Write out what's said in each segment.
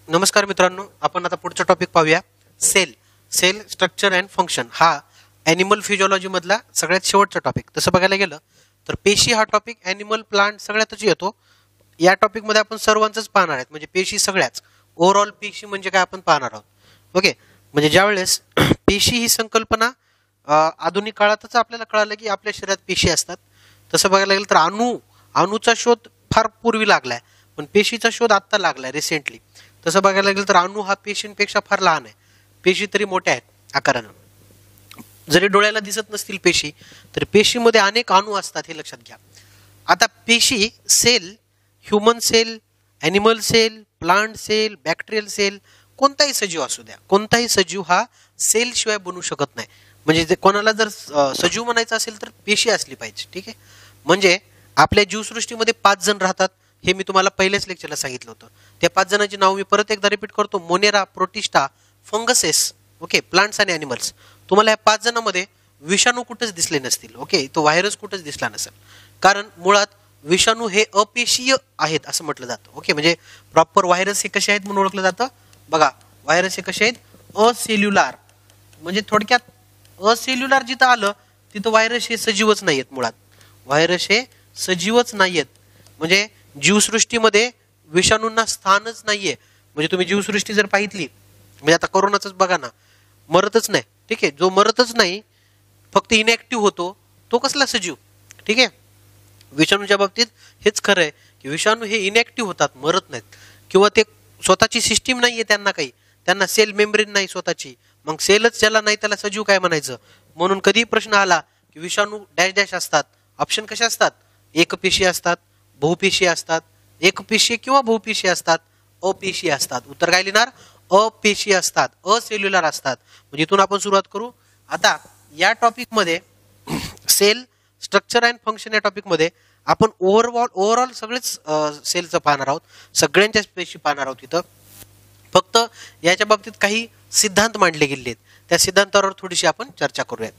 नमस्कार मित्रांनो, आपण आता पुढचा टॉपिक पाहूया. Cell structure and function. हा ॲनिमल फिजिओलॉजी मधला सगळ्यात शेवटचा टॉपिक. तसं बघायला गेलं तर पेशी हा टॉपिक ॲनिमल प्लांट सगळ्यातच येतो. या टॉपिक मध्ये आपण सर्वांचंच पाहणार आहेत, म्हणजे पेशी सगळ्याच. ओव्हरऑल पेशी म्हणजे काय आपण पाहणार आहोत. ओके, म्हणजे ज्यावेळेस पेशी ही संकल्पना आधुनिक काळातच आपल्याला कळालं की आपल्या शरीरात पेशी असतात. तसं बघायला गेलं तर अणूचा शोध फार पूर्वी लागलाय, पण पेशीचा शोध आत्ता लागलाय रिसेंटली. तसं बघायला गेलं तर अणू हा पेशींपेक्षा फार लहान आहे. पेशी तरी मोठ्या आहेत आकारानं. जरी डोळ्याला दिसत नसतील पेशी, तर पेशीमध्ये अनेक अणू असतात, हे लक्षात घ्या. आता पेशी cell, human cell, animal cell, plant cell, bacterial cell, कोणताही सजीव असू द्या, कोणताही सजीव हा सेल शिवाय बनू शकत नाही. म्हणजे कोणाला जर सजीव म्हणायचं असेल तर पेशी असली पाहिजे. ठीक आहे, म्हणजे आपल्या जीवसृष्टीमध्ये 5 जण राहतात, हे मी तुम्हाला पहिल्याच लेक्चरला सांगितलं होतं. त्या 5 जणांची नाव मी परत एकदा रिपीट करतो. Monera, protista, funguses, okay, plants आणि ॲनिमल्स. तुम्हाला या 5 जणांमध्ये विषाणू कुठेच दिसले नसतील. ओके, तो व्हायरस कुठेच दिसला नसेल, कारण मुळात विषाणू हे अपेशीय आहेत असं म्हटलं जातं. ओके, म्हणजे प्रॉपर व्हायरस हे कसे आहेत म्हणून ओळखलं जातं. बघा, व्हायरस हे कसे आहेत, असेल्युलार. म्हणजे थोडक्यात असेल्युलार जिथं आलं तिथं व्हायरस हे सजीवच नाहीयेत. मुळात व्हायरस हे सजीवच नाहीयेत. म्हणजे जीवसृष्टीमध्ये विषाणूंना स्थानच नाहीये. म्हणजे तुम्ही जीवसृष्टी जर पाहितली, म्हणजे आता कोरोनाच बघा ना, मरतच नाही. ठीक आहे, जो मरतच नाही, फक्त इनॅक्टिव्ह होतो, तो कसला सजीव. ठीक आहे, विषाणूच्या बाबतीत हेच खरं आहे की विषाणू हे इनॅक्टिव्ह होतात, मरत नाहीत. किंवा ते स्वतःची सिस्टीम नाहीये त्यांना सेल मेम्ब्रेन नाही स्वतःची. मग सेलच ज्याला नाही त्याला सजीव काय म्हणायचं. म्हणून कधी प्रश्न आला की विषाणू डॅश डॅश असतात, ऑप्शन कसे असतात, एकपेशी असतात, बहुपेशी असतात, एकपेशी किंवा बहुपेशी असतात, अपेशी असतात. उत्तर काय लिहिणार, अपेशी असतात, असेल्युलर असतात. म्हणजे इथून आपण सुरुवात करू. आता या टॉपिक मध्ये सेल स्ट्रक्चर अँड फंक्शन या टॉपिक मध्ये आपण ओव्हरऑल सगळेच सेलचं पाहणार आहोत, सगळ्यांच्या पेशी पाहणार आहोत. इथं फक्त याच्या बाबतीत काही सिद्धांत मांडले गेले आहेत, त्या सिद्धांतावर थोडीशी आपण चर्चा करूया.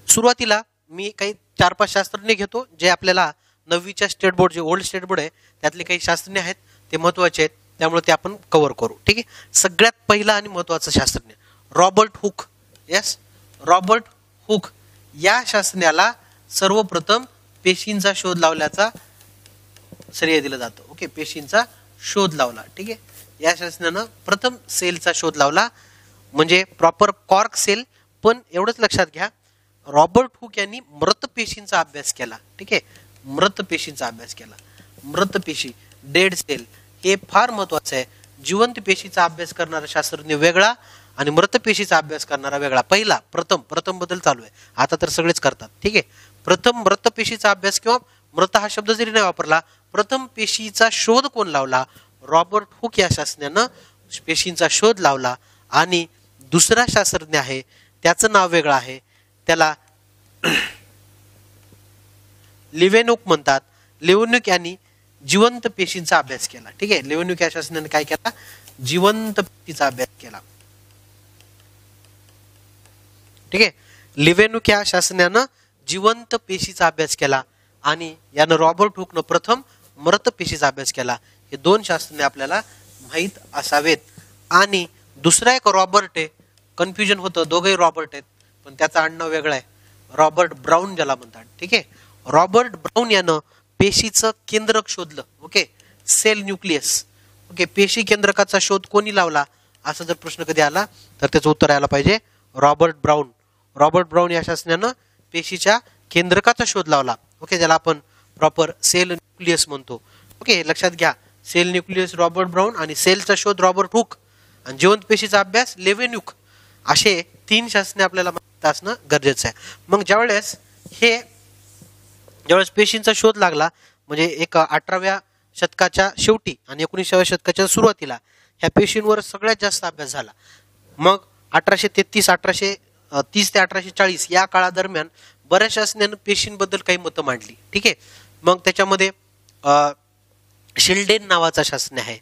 सुरुवातीला मी काही 4-5 शास्त्रज्ञ घेतो, जे आपल्याला 9वीच्या स्टेट बोर्ड, जे ओल्ड स्टेट बोर्ड आहे त्यातले काही शास्त्रज्ञ आहेत, ते महत्वाचे आहेत, त्यामुळे ते आपण कव्हर करू. ठीक आहे, सगळ्यात पहिला आणि महत्वाचा शास्त्रज्ञ Robert Hooke. Yes, Robert Hooke या शास्त्रज्ञाला सर्वप्रथम पेशींचा शोध लावल्याचा श्रेय दिलं जातं. ओके, पेशींचा शोध लावला. ठीक आहे, या शास्त्रज्ञानं प्रथम सेलचा शोध लावला, म्हणजे प्रॉपर कॉर्क सेल. पण एवढंच लक्षात घ्या, रॉबर्ट हुक यांनी मृत पेशींचा अभ्यास केला. ठीक आहे, मृत पेशींचा अभ्यास केला. मृत पेशी, डेड सेल, हे फार महत्वाचं आहे. जिवंत पेशीचा अभ्यास करणारा शास्त्रज्ञ वेगळा आणि मृत पेशीचा अभ्यास करणारा वेगळा. प्रथम बद्दल चालू आहे, आता तर सगळेच करतात. ठीक आहे, प्रथम मृत पेशीचा अभ्यास, किंवा मृत हा शब्द जरी नाही वापरला, प्रथम पेशीचा शोध कोण लावला, रॉबर्ट हुक या शास्त्रज्ञानं पेशींचा शोध लावला. आणि दुसरा शास्त्रज्ञ आहे, त्याचं नाव वेगळं आहे, त्याला लिव्हेन्युक म्हणतात. लिव्हेन्युक यांनी जिवंत पेशींचा अभ्यास केला. ठीक आहे, लिव्हेन्युक या शास्त्रज्ञाने काय केला, जिवंत पेशीचा अभ्यास केला. ठीक आहे, लिव्हेन्युक या शास्त्रज्ञानं जिवंत पेशीचा अभ्यास केला आणि यानं रॉबर्ट हुकनं प्रथम मृत पेशीचा अभ्यास केला. हे 2 शास्त्रज्ञ आपल्याला माहीत असावेत. आणि दुसरा एक रॉबर्ट आहे, कन्फ्युजन होतं, दोघेही रॉबर्ट आहेत, पण त्याचा आडनाव वेगळं आहे, रॉबर्ट ब्राउन ज्याला म्हणतात. ठीक आहे, रॉबर्ट ब्राउन यानं पेशीचं केंद्रक शोधलं. Okay, sale nucleus. ओके, पेशी केंद्रकाचा शोध कोणी लावला, असा जर प्रश्न कधी आला तर त्याचं उत्तर यायला पाहिजे रॉबर्ट ब्राउन. रॉबर्ट ब्राउन या शास्त्रज्ञानं पेशीच्या केंद्रकाचा शोध लावला. ओके, ज्याला आपण प्रॉपर सेल न्यूक्लियस म्हणतो. ओके, लक्षात घ्या, सेल न्यूक्लियस रॉबर्ट ब्राउन आणि सेलचा शोध रॉबर्ट हुक आणि जिवंत पेशीचा अभ्यास लिव्हेन्युक. असे 3 शास्त्रज्ञ आपल्याला माहित असणं गरजेचं आहे. मग ज्यावेळेस पेशींचा शोध लागला, म्हणजे 18व्या शतकाच्या शेवटी आणि 19व्या शतकाच्या सुरुवातीला ह्या पेशींवर सगळ्यात जास्त अभ्यास झाला. मग 1830 ते 1840 या काळादरम्यान बऱ्याच शास्त्रज्ञांनी पेशींबद्दल काही मतं मांडली. ठीक आहे, मग त्याच्यामध्ये शिल्डेन नावाचा शास्त्रज्ञ आहे,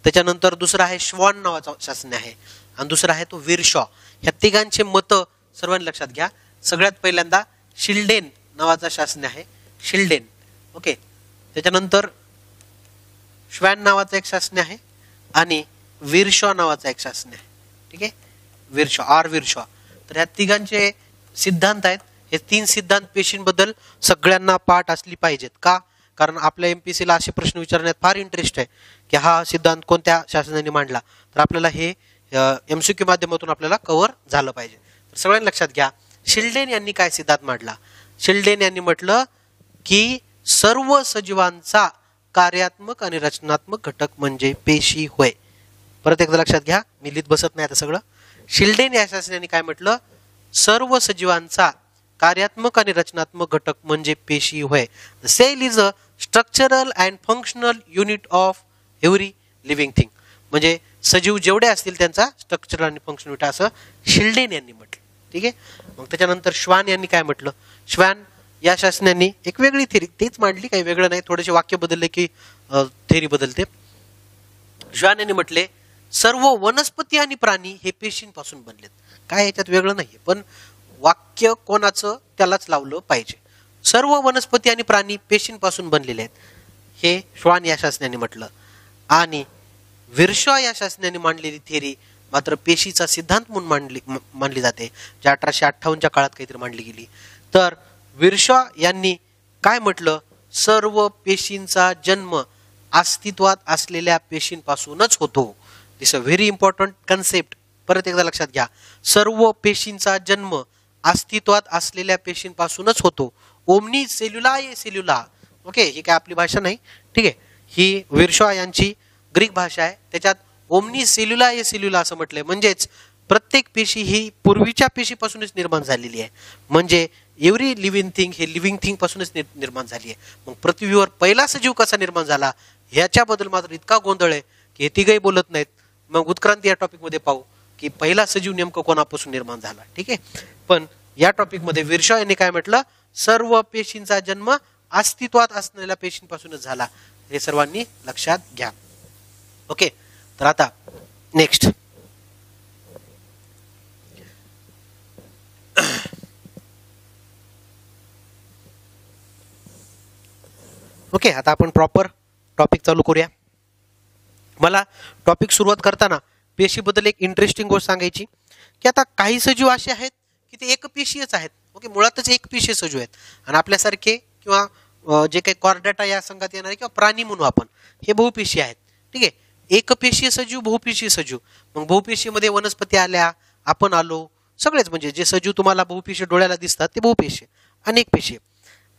त्याच्यानंतर दुसरा आहे श्वॉन नावाचा शास्त्रज्ञ आहे, आणि दुसरा आहे तो विरशॉ. ह्या तिघांचे मतं सर्वांनी लक्षात घ्या. सगळ्यात पहिल्यांदा शिल्डेन नावाचा शास्त्रज्ञ आहे, शिल्डेन. ओके, त्याच्यानंतर श्वॅन नावाचा एक शास्त्रज्ञ आहे आणि विरशॉ नावाचा एक शास्त्रज्ञ आहे. ठीक आहे, विरशॉ, विरशॉ. तर ह्या तिघांचे सिद्धांत आहेत. हे 3 सिद्धांत पेशींबद्दल सगळ्यांना पाठ असली पाहिजेत. का? कारण आपल्या एमपीसीला असे प्रश्न विचारण्यात फार इंटरेस्ट आहे की हा सिद्धांत कोणत्या शास्त्रज्ञांनी मांडला. तर आपल्याला हे एमसीक्यू माध्यमातून आपल्याला कव्हर झालं पाहिजे. तर सगळ्यांनी लक्षात घ्या, शिल्डेन यांनी काय सिद्धांत मांडला. शिल्डेन यांनी म्हटलं की सर्व सजीवांचा कार्यात्मक आणि रचनात्मक घटक म्हणजे पेशी होय. परत एकदा लक्षात घ्या, मी लिहित बसत नाही आता सगळं. शिल्डेन या शास्त्रज्ञांनी काय म्हटलं, सर्व सजीवांचा कार्यात्मक आणि रचनात्मक घटक म्हणजे पेशी होय. The cell is a structural and functional unit of every living thing. म्हणजे सजीव जेवढे असतील त्यांचा स्ट्रक्चरल आणि फंक्शनल युनिट असं शिल्डेन यांनी म्हटलं. ठीक आहे. मग त्याच्यानंतर श्वान यांनी काय म्हटलं. श्वान या शास्त्रज्ञांनी एक वेगळी थेरी तेच मांडली, काही वेगळं नाही, थोडेसे वाक्य बदलले की थेरी बदलते. श्वान यांनी म्हटले सर्व वनस्पती आणि प्राणी हे पेशींपासून बनलेत. काय याच्यात वेगळं नाहीये, पण वाक्य कोणाचं त्यालाच लावलं पाहिजे. सर्व वनस्पती आणि प्राणी पेशींपासून बनलेले आहेत हे श्वान या शास्त्रज्ञांनी म्हटलं. आणि विरशॉ या शास्त्रज्ञांनी मांडलेली थेरी मात्र पेशीचा सिद्धांत म्हणून मानली जाते, जे 1858च्या काळात काहीतरी मांडली गेली. तर विरशॉ यांनी काय म्हटलं, सर्व पेशींचा जन्म अस्तित्वात असलेल्या पेशींपासूनच होतो. This a very important concept. परत एकदा लक्षात घ्या, सर्व पेशींचा जन्म अस्तित्वात असलेल्या पेशींपासूनच होतो. ओमनी सेल्युला ये सेल्युला. ओके, ही काय आपली भाषा नाही. ठीक आहे, ही विरशॉ यांची ग्रीक भाषा आहे. त्याच्यात ओमनी सेल्युला ये सेल्युला असं म्हटलंय. म्हणजेच प्रत्येक पेशी ही पूर्वीच्या पेशीपासूनच निर्माण झालेली आहे. म्हणजे एव्हरी लिव्हिंग थिंग हे लिव्हिंग थिंग पासूनच निर्माण झाली आहे. मग पृथ्वीवर पहिला सजीव कसा निर्माण झाला ह्याच्याबद्दल मात्र इतका गोंधळ आहे की हे तिघही बोलत नाहीत. मग उत्क्रांती या टॉपिक मध्ये पाहू की पहिला सजीव नेमकं कोणापासून निर्माण झाला. ठीक आहे, पण या टॉपिक मध्ये विरशॉ यांनी काय म्हटलं, सर्व पेशींचा जन्म अस्तित्वात असलेल्या पेशींपासूनच झाला. हे सर्वांनी लक्षात घ्या. ओके, तर आता नेक्स्ट ओके, आता आपण प्रॉपर टॉपिक चालू करूया. मला टॉपिक सुरुवात करताना पेशीबद्दल एक इंटरेस्टिंग गोष्ट सांगायची की आता काही सजीव असे आहेत की ते एकपेशीयच आहेत. ओके, मुळातच एकपेशीय सजीव आहेत. आणि आपल्यासारखे किंवा जे काही कॉर्डेटा या संघात येणारे किंवा प्राणी म्हणू आपण, हे बहुपेशीय आहेत. ठीक आहे, एकपेशीय सजीव, बहुपेशीय सजीव. मग बहुपेशीमध्ये वनस्पती आल्या, आपण आलो, सगळेच म्हणजे जे सजीव तुम्हाला बहुपेशीय डोळ्याला दिसतात ते बहुपेशीय, अनेकपेशीय.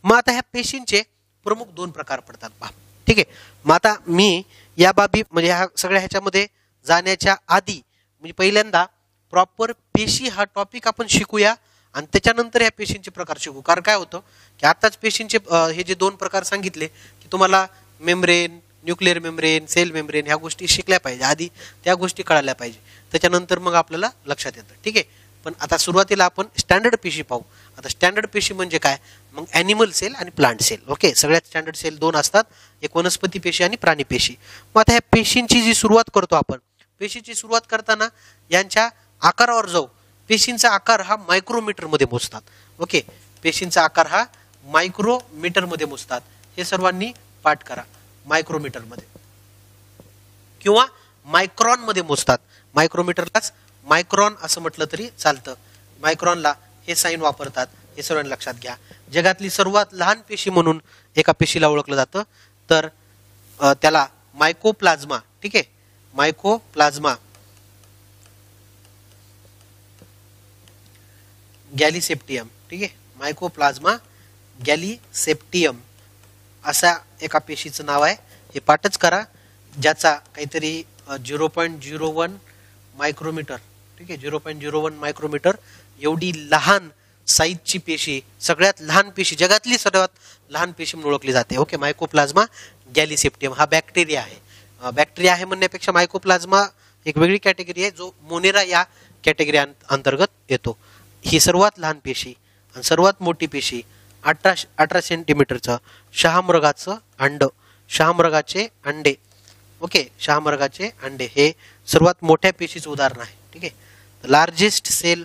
मग आता ह्या पेशींचे प्रमुख 2 प्रकार पडतात पहा. ठीक आहे, मग आता मी या बाबी म्हणजे ह्या सगळ्या ह्याच्यामध्ये जाण्याच्या आधी म्हणजे पहिल्यांदा प्रॉपर पेशी हा टॉपिक आपण शिकूया आणि त्याच्यानंतर ह्या पेशींचे प्रकार शिकू. कारण काय होतं की आताच पेशींचे हे जे 2 प्रकार सांगितले की तुम्हाला membrane, nuclear membrane, cell membrane ह्या गोष्टी शिकल्या पाहिजे, आधी त्या गोष्टी कळायला पाहिजे, त्याच्यानंतर मग आपल्याला लक्षात येतं. ठीक आहे, पण आता सुरुवातीला आपण स्टँडर्ड पेशी पाहू. आता स्टँडर्ड पेशी म्हणजे काय, मग ॲनिमल सेल आणि प्लांट सेल. ओके, सगळ्यात स्टँडर्ड सेल 2 असतात, एक वनस्पती पेशी आणि प्राणी पेशी. मग आता ह्या पेशींची जी सुरुवात करतो आपण, पेशीची सुरुवात करताना यांच्या आकारावर जाऊ. पेशींचा आकार हा मायक्रोमीटर मध्ये मोजतात. ओके, पेशींचा आकार हा मायक्रोमीटर मध्ये मोजतात. हे सर्वांनी पाठ करा. मायक्रोमीटर मध्ये किंवा मायक्रॉन मध्ये मोजतात. मायक्रोमीटरलाच मायक्रॉन असं म्हटलं तरी चालतं. मायक्रॉनला हे साईन वापरतात, हे सर्वांनी लक्षात घ्या. जगातली सर्वात लहान पेशी म्हणून एका पेशीला ओळखलं जातं, तर त्याला मायकोप्लाझ्मा. ठीक आहे, मायकोप्लाझ्मा गॅलिसेप्टियम. ठीक आहे, मायकोप्लाझ्मा गॅलिसेप्टियम असा एका पेशीचं नाव आहे. हे पाठच करा, ज्याचा काहीतरी 0.01 मायक्रोमीटर. ठीक आहे, 0.01 मायक्रोमीटर एवढी लहान साईजची पेशी, सगळ्यात लहान पेशी, जगातली सर्वात लहान पेशी म्हणून ओळखली जाते. ओके, मायकोप्लाझ्मा गॅलिसेप्टियम हा बॅक्टेरिया आहे. बॅक्टेरिया आहे म्हणण्यापेक्षा मायकोप्लाझ्मा एक वेगळी कॅटेगरी आहे, जो मोनेरा या कॅटेगरी अंतर्गत येतो. ही सर्वात लहान पेशी आणि सर्वात मोठी पेशी 18 सेंटीमीटरचं शहामृगाचं अंड, शहामृगाचे अंडे. ओके, शहामृगाचे अंडे हे सर्वात मोठ्या पेशीचं उदाहरण आहे. ठीक आहे, largest cell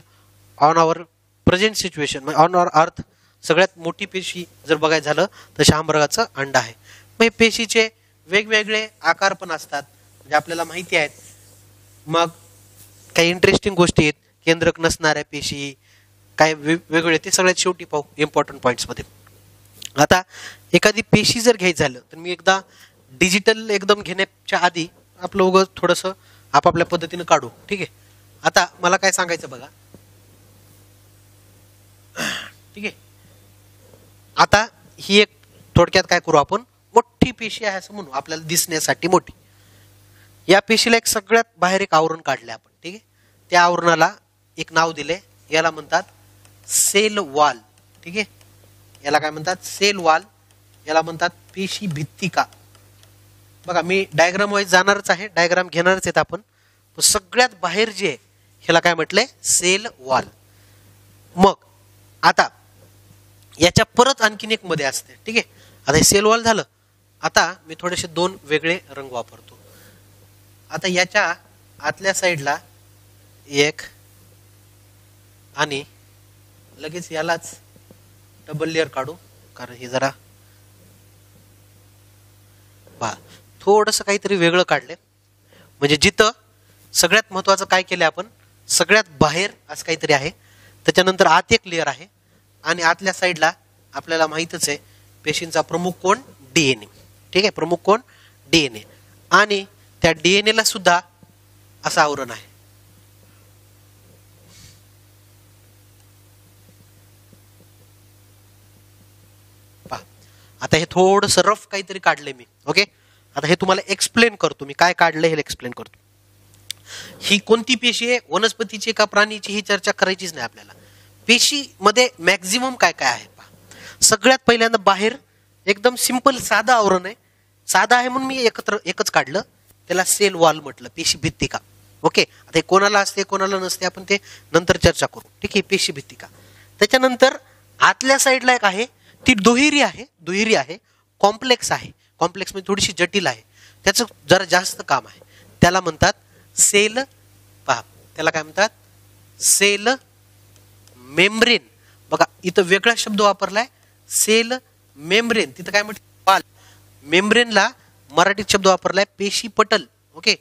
on our present situation, on our earth सगळ्यात मोठी पेशी जर बघायचं झालं तर शहामृगाचं अंड आहे. मग हे पेशीचे वेगवेगळे आकार पण असतात, म्हणजे आपल्याला माहिती आहेत मग काही इंटरेस्टिंग गोष्टी आहेत, केंद्रक नसणाऱ्या पेशी काय वेगवेगळे, ते सगळ्यात शेवटी पाहू इम्पॉर्टंट पॉईंट्समध्ये. आता एखादी पेशी जर घ्यायचं झालं तर मी एकदा डिजिटल एकदम घेण्याच्या आधी आपलं उगं थोडंसं आपापल्या पद्धतीनं काढू. ठीक आहे. आता मला काय सांगायचं बघा. ठीक आहे. आता ही एक थोडक्यात काय करू आपण, मोठी पेशी आहे असं म्हणू, आपल्याला दिसण्यासाठी मोठी. या पेशीला एक सगळ्यात बाहेर एक आवरण काढले आपण. ठीक आहे. त्या आवरणाला एक नाव दिले, याला म्हणतात सेल वॉल. ठीक आहे. याला काय म्हणतात, सेल वॉल. याला म्हणतात पेशी भित्तिका. बघा मी डायग्राम वाईज जाणारच आहे, डायग्राम घेणारच आहेत आपण. सगळ्यात बाहेर जे आहे ह्याला काय म्हटलंय, सेल वॉल. मग आता याच्या परत आणखीन एक मध्ये असते. ठीक आहे. आता हे सेल वॉल झालं. आता मी थोडेसे दोन वेगळे रंग वापरतो. आता याच्या आतल्या साईडला एक आणि लगेच यालाच डबल लेअर काढू, कारण हे जरा थोडस काहीतरी वेगळं काढले. म्हणजे जिथं सगळ्यात महत्वाचं काय केलं आपण, सगळ्यात बाहेर असं काहीतरी आहे, त्याच्यानंतर आत एक लेअर आहे आणि आतल्या साईडला आपल्याला माहितच आहे पेशींचा प्रमुख कोण, डीएनए. ठीक आहे. प्रमुख कोण, डीएनए. आणि त्या डीएनए ला सुद्धा असं आवरण आहे. पहा आता हे थोडंसं रफ काहीतरी काढलंय मी. ओके. आता हे तुम्हाला एक्सप्लेन करतो, मी काय काढलंय हे एक्सप्लेन करतो. ही कोणती पेशी आहे, वनस्पतीची का प्राणीची, ही चर्चा करायचीच नाही आपल्याला. पेशी मध्ये मॅक्झिमम काय काय आहे पहा. सगळ्यात पहिल्यांदा बाहेर एकदम सिंपल साधं आवरण आहे. साधं आहे म्हणून मी एकच काढलं, त्याला सेल वॉल म्हटलं, पेशी भित्तिका. ओके. आता हे कोणाला असते कोणाला नसते आपण ते नंतर चर्चा करू. ठीक आहे. पेशी भित्तिका. त्याच्यानंतर आतल्या साईडला एक आहे, ती दुहेरी आहे, कॉम्प्लेक्स आहे. कॉम्प्लेक्स म्हणजे थोडीशी जटिल आहे, त्याचं जरा जास्त काम आहे. त्याला म्हणतात सेल. पहा त्याला काय म्हणतात, सेल मेम्ब्रेन. बघा इथं वेगळा शब्द वापरलाय, सेल मेम्ब्रेन. तिथं काय म्हणतात, वॉल. मेम्ब्रेनला मराठीत शब्द वापरलाय पेशी पटल. ओके.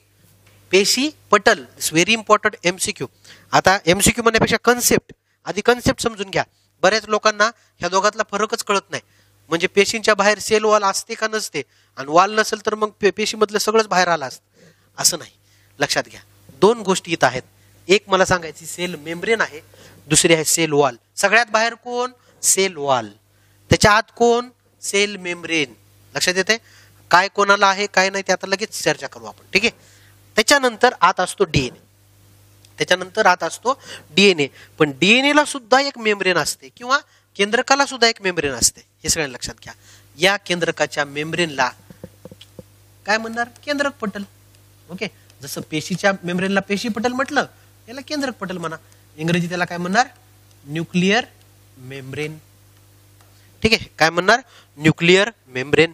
पेशी पटल. दिस व्हेरी इम्पॉर्टंट एमसीक्यू. आता एमसीक्यू म्हणण्यापेक्षा कन्सेप्ट, आधी कन्सेप्ट समजून घ्या. बऱ्याच लोकांना ह्या दोघातला फरकच कळत नाही. म्हणजे पेशींच्या बाहेर सेल वॉल असते का नसते, आणि वॉल नसेल तर मग पेशीमधलं सगळंच बाहेर आलं असतं, असं नाही. लक्षात घ्या, दोन गोष्टी इथं आहेत. एक मला सांगायची सेल मेम्ब्रेन आहे, दुसरी आहे सेल वॉल. सगळ्यात बाहेर कोण, सेल वॉल. त्याच्या आत कोण, सेल मेम्ब्रेन. लक्षात येते काय कोणाला आहे काय नाही, ते आता लगेच चर्चा करू आपण. ठीक आहे. त्याच्यानंतर आत असतो डीएनए. पण डीएनए ला सुद्धा एक मेम्ब्रेन असते, किंवा केंद्रकाला सुद्धा एक मेम्ब्रेन असते. हे सगळ्यांना लक्षात घ्या. या केंद्रकाच्या मेम्ब्रेनला काय म्हणणार, केंद्रक पटल. ओके. जसं पेशीच्या मेम्ब्रेनला पेशी पटल म्हटलं, याला केंद्रक पटल म्हणा. इंग्रजी त्याला काय म्हणणार, न्यूक्लिअर मेम्ब्रेन. ठीक आहे. काय म्हणणार, न्यूक्लिअर मेम्ब्रेन.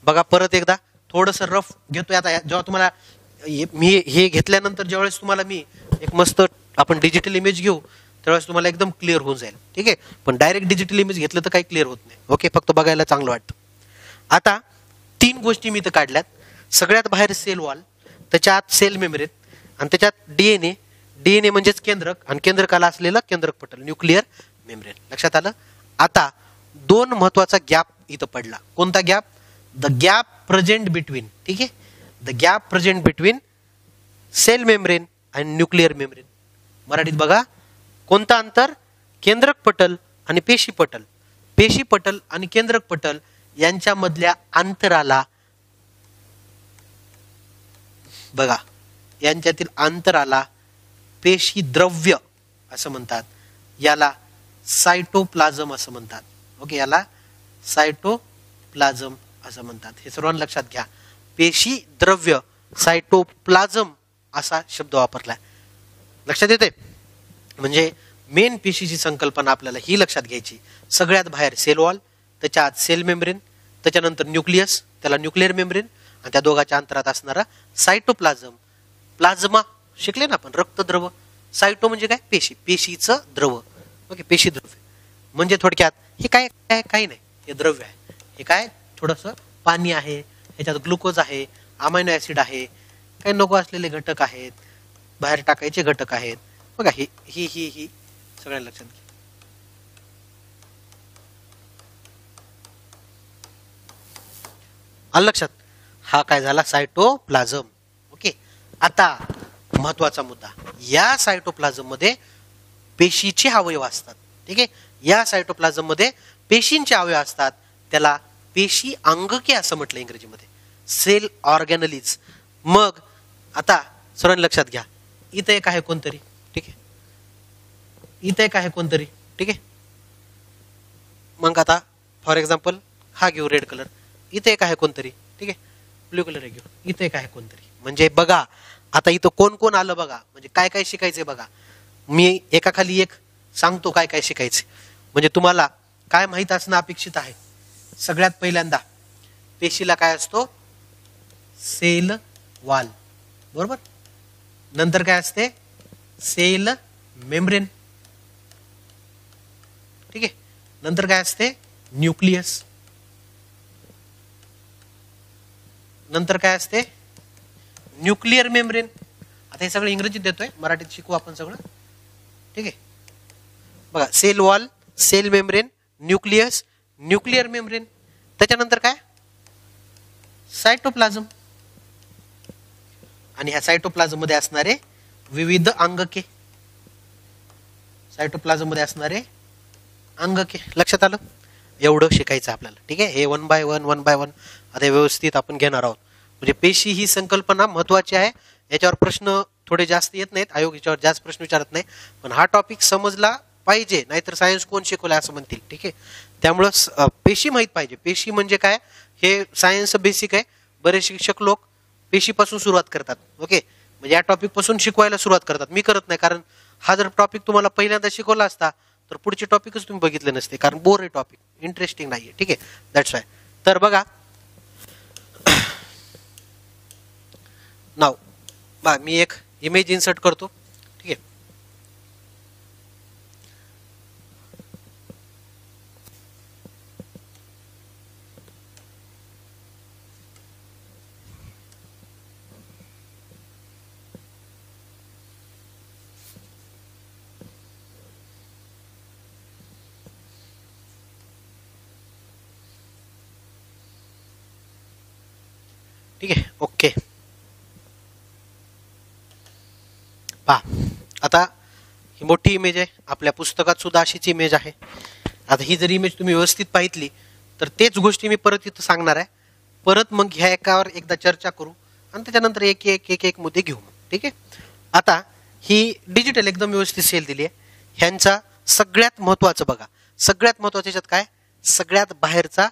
बघा परत एकदा थोडंसं रफ घेतोय. आता जेव्हा तुम्हाला मी हे घेतल्यानंतर ज्यावेळेस तुम्हाला मी एक मस्त आपण डिजिटल इमेज घेऊ, त्यावेळेस तुम्हाला एकदम क्लिअर होऊन जाईल. ठीक आहे. पण डायरेक्ट डिजिटल इमेज घेतलं तर काही क्लिअर होत नाही. ओके. फक्त बघायला चांगलं वाटतं. आता तीन गोष्टी मी इथं काढल्यात. सगळ्यात बाहेर सेल वॉल, त्याच्या आत सेल मेम्ब्रेन, आणि त्याच्यात डीएनए. डीएनए म्हणजेच केंद्रक, आणि केंद्रकाला असलेलं केंद्रक पटल, न्यूक्लिअर मेम्ब्रेन. लक्षात आलं. आता दोन महत्वाचा गॅप इथं पडला. कोणता gap, the gap present between. ठीक आहे. The gap present between cell membrane आणि न्यूक्लिअर मेम्ब्रेन. मराठीत बघा, कोणता अंतर, केंद्रक पटल आणि पेशी पटल. पेशी पटल आणि केंद्रक पटल यांच्या मधल्या अंतराला बघा, यांच्यातील अंतराला पेशी द्रव्य असं म्हणतात. याला सायटोप्लाझम असं म्हणतात. ओके. याला सायटोप्लाझम असं म्हणतात. हे सर्वांना लक्षात घ्या. पेशी द्रव्य, सायटोप्लाझम असा शब्द वापरलाय. लक्षात येते. म्हणजे मेन पेशीची संकल्पना आपल्याला ही लक्षात घ्यायची. सगळ्यात बाहेर सेल वॉल, त्याच्या आत सेल मेम्ब्रेन, त्याच्यानंतर न्यूक्लियस, त्याला न्यूक्लिअर मेम्ब्रेन, आणि त्या दोघांच्या अंतरात असणारा सायटोप्लाझम. प्लाझ्मा शिकले ना आपण, रक्तद्रव. सायटो म्हणजे काय, पेशी, पेशीचं द्रव. ओके. पेशी द्रव्य म्हणजे थोडक्यात हे काय काय काही नाही, हे द्रव्य आहे. हे काय, थोडंसं पाणी आहे, ह्याच्यात ग्लुकोज आहे, अमायनो ऍसिड आहे, काही नको असलेले घटक आहेत, बाहेर टाकायचे घटक आहेत बघा. ही सगळ्या लक्षात घ्या. आलं लक्षात. हा काय झाला सायटोप्लाझम. ओके. आता महत्वाचा मुद्दा, या सायटोप्लाझम मध्ये पेशीचे अवयव असतात. ठीक आहे. या सायटोप्लाझम मध्ये पेशींचे अवयव असतात, त्याला पेशी अंगके असं म्हटलं इंग्रजीमध्ये, सेल ऑर्गॅनलीज. मग आता सर्वांनी लक्षात घ्या, इथं एक आहे कोणतरी. ठीक आहे. इथं एक आहे कोणतरी. ठीक आहे. मग आता फॉर एक्झाम्पल हा घेऊ रेड कलर. इथे एक आहे कोणतरी. ठीक आहे. ब्ल्यू कलर घेऊ. इथे एक आहे कोणतरी. म्हणजे बघा आता इथं कोण कोण आलं बघा. म्हणजे काय काय शिकायचंय बघा. मी एकाखाली एक सांगतो काय काय शिकायचे. म्हणजे तुम्हाला काय माहित असणं अपेक्षित आहे. सगळ्यात पहिल्यांदा पेशीला काय असतो, सेल वॉल. बरोबर. नंतर काय असते, सेल मेम्ब्रेन. ठीक आहे. नंतर काय असते, न्यूक्लियस. नंतर काय असते, न्यूक्लियर मेम्ब्रेन. आता हे सगळं इंग्रजीत देतोय, मराठीत शिकू आपण सगळं. ठीक आहे. बघा, cell wall, cell membrane, nucleus, nuclear membrane. त्याच्यानंतर काय, सायटोप्लाझम. आणि ह्या सायटोप्लाझम मध्ये असणारे विविध अंगके. सायटोप्लाझम मध्ये असणारे अंगके. लक्षात आलं. एवढं शिकायचं आपल्याला. ठीक आहे. हे वन बाय वन आता व्यवस्थित आपण घेणार आहोत. म्हणजे पेशी ही संकल्पना महत्वाची आहे. याच्यावर प्रश्न थोडे जास्त येत नाहीत, आयोग याच्यावर जास्त प्रश्न विचारत नाही, पण हा टॉपिक समजला पाहिजे, नाहीतर सायन्स कोण शिकवलं असं म्हणतील. ठीक आहे. त्यामुळं पेशी माहित पाहिजे. पेशी म्हणजे काय, हे सायन्स बेसिक आहे. बरेच शिक्षक लोक पेशीपासून सुरुवात करतात. ओके. म्हणजे या टॉपिक पासून शिकवायला सुरुवात करतात. मी करत नाही, कारण हा जर टॉपिक तुम्हाला पहिल्यांदा शिकवला असता तर पुढचे टॉपिकच तुम्ही बघितले नसते, कारण बोर आहे टॉपिक, इंटरेस्टिंग नाहीये. ठीक आहे. That's why. तर बघा नाव मी एक इमेज इन्सर्ट करतो. ठीक आहे. ठीक आहे. ओके. पहा आता ही मोठी इमेज आहे. आपल्या पुस्तकात सुद्धा अशीच इमेज आहे. आता ही जर इमेज तुम्ही व्यवस्थित पाहितली तर तेच गोष्टी मी परत इथं सांगणार आहे. परत मग ह्या एकावर एकदा चर्चा करू आणि त्याच्यानंतर एक एक एक एक मुद्दे घेऊ. ठीक आहे. आता ही डिजिटल एकदम व्यवस्थित सेल दिली आहे. ह्यांचा सगळ्यात महत्वाचं बघा, सगळ्यात महत्वाचं ह्याच्यात काय, सगळ्यात बाहेरचा.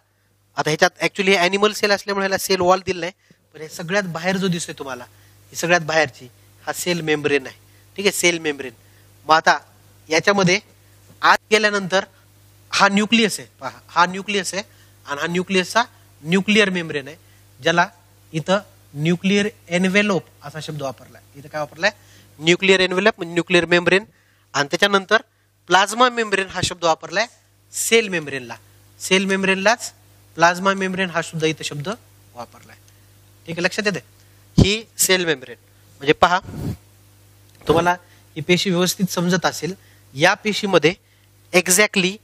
आता ह्याच्यात ऍक्च्युली ॲनिमल सेल असल्यामुळे ह्याला सेल वॉल दिलं नाही, पण हे सगळ्यात बाहेर जो दिसतोय तुम्हाला, ही सगळ्यात बाहेरची हा सेल मेम्ब्रेन आहे. ठीक आहे. Cell membrane. मग आता याच्यामध्ये आत गेल्यानंतर हा न्यूक्लियस आहे. पहा, हा न्यूक्लियस आहे आणि हा न्यूक्लियसचा न्यूक्लियर मेम्ब्रेन आहे, ज्याला इथं न्यूक्लियर एनवेलोप असा शब्द वापरलाय. इथं काय वापरलाय, न्यूक्लियर एनवेलोप म्हणजे न्यूक्लियर मेम्ब्रेन. आणि त्याच्यानंतर प्लाझ्मा मेम्ब्रेन हा शब्द वापरलाय सेल मेम्ब्रेनला. सेल मेम्ब्रेनलाच प्लाझ्मा मेम्ब्रेन हा सुद्धा इथं शब्द वापरलाय. ठीक आहे. लक्षात येते. ही सेल मेम्ब्रेन. म्हणजे पहा, तुम्हाला ही पेशी व्यवस्थित समजत असेल. या पेशीमध्ये एक्झॅक्टली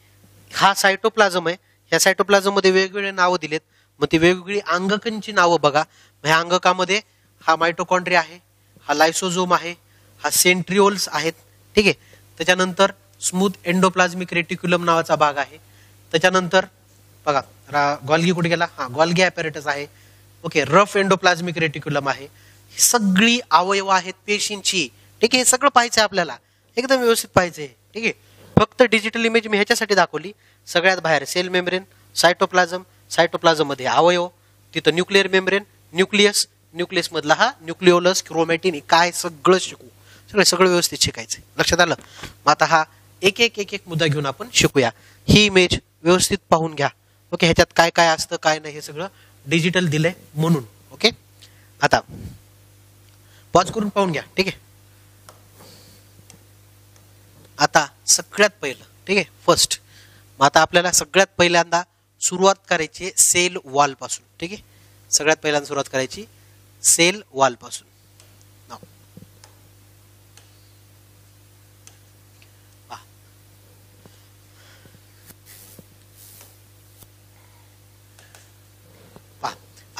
हा सायटोप्लाझम आहे. या सायटोप्लाझम मध्ये वेगवेगळे नावं दिलेत. मग ती वेगवेगळी अंगकांची नावं बघा. ह्या अंगकामध्ये हा मायटोकॉन्ड्रिया आहे, हा लायसोझोम आहे, हा सेंट्रिओल्स आहेत. ठीक आहे. त्याच्यानंतर स्मूथ एंडोप्लाझमिक रेटिक्युलम नावाचा भाग आहे. त्याच्यानंतर बघा गॉल्गी कुठे गेला, हा गॉल्गी ॲपॅरेटस आहे. ओके. रफ एंडोप्लाझमिक रेटिक्युलम आहे. सगळी अवयव आहेत पेशींची. ठीक आहे. हे सगळं पाहायचंय आपल्याला, एकदम व्यवस्थित पाहिजे. ठीक आहे. फक्त डिजिटल इमेज मी ह्याच्यासाठी दाखवली. सगळ्यात बाहेर सेल मेम्ब्रेन, सायटोप्लाझम, सायटोप्लाझम मध्ये अवयव, तिथं न्यूक्लियर मेम्ब्रेन, न्यूक्लियस, न्यूक्लियस मधला हा न्यूक्लिओलस, क्रोमॅटिन, काय सगळं शिकू. सगळं व्यवस्थित शिकायचंय. लक्षात आलं. मग आता हा एक एक मुद्दा घेऊन आपण शिकूया. ही इमेज व्यवस्थित पाहून घ्या. ओके. ह्याच्यात काय काय असतं काय नाही हे सगळं डिजिटल दिलंय म्हणून. ओके. आता पॉज करून पाहून घ्या. ठीक आहे. आता सगळ्यात पहिलं, ठीक आहे, फर्स्ट. मग आता आपल्याला सगळ्यात पहिल्यांदा सुरुवात करायची सेल वॉल पासून. ठीक आहे. सगळ्यात पहिल्यांदा सुरुवात करायची सेल वॉल पासून.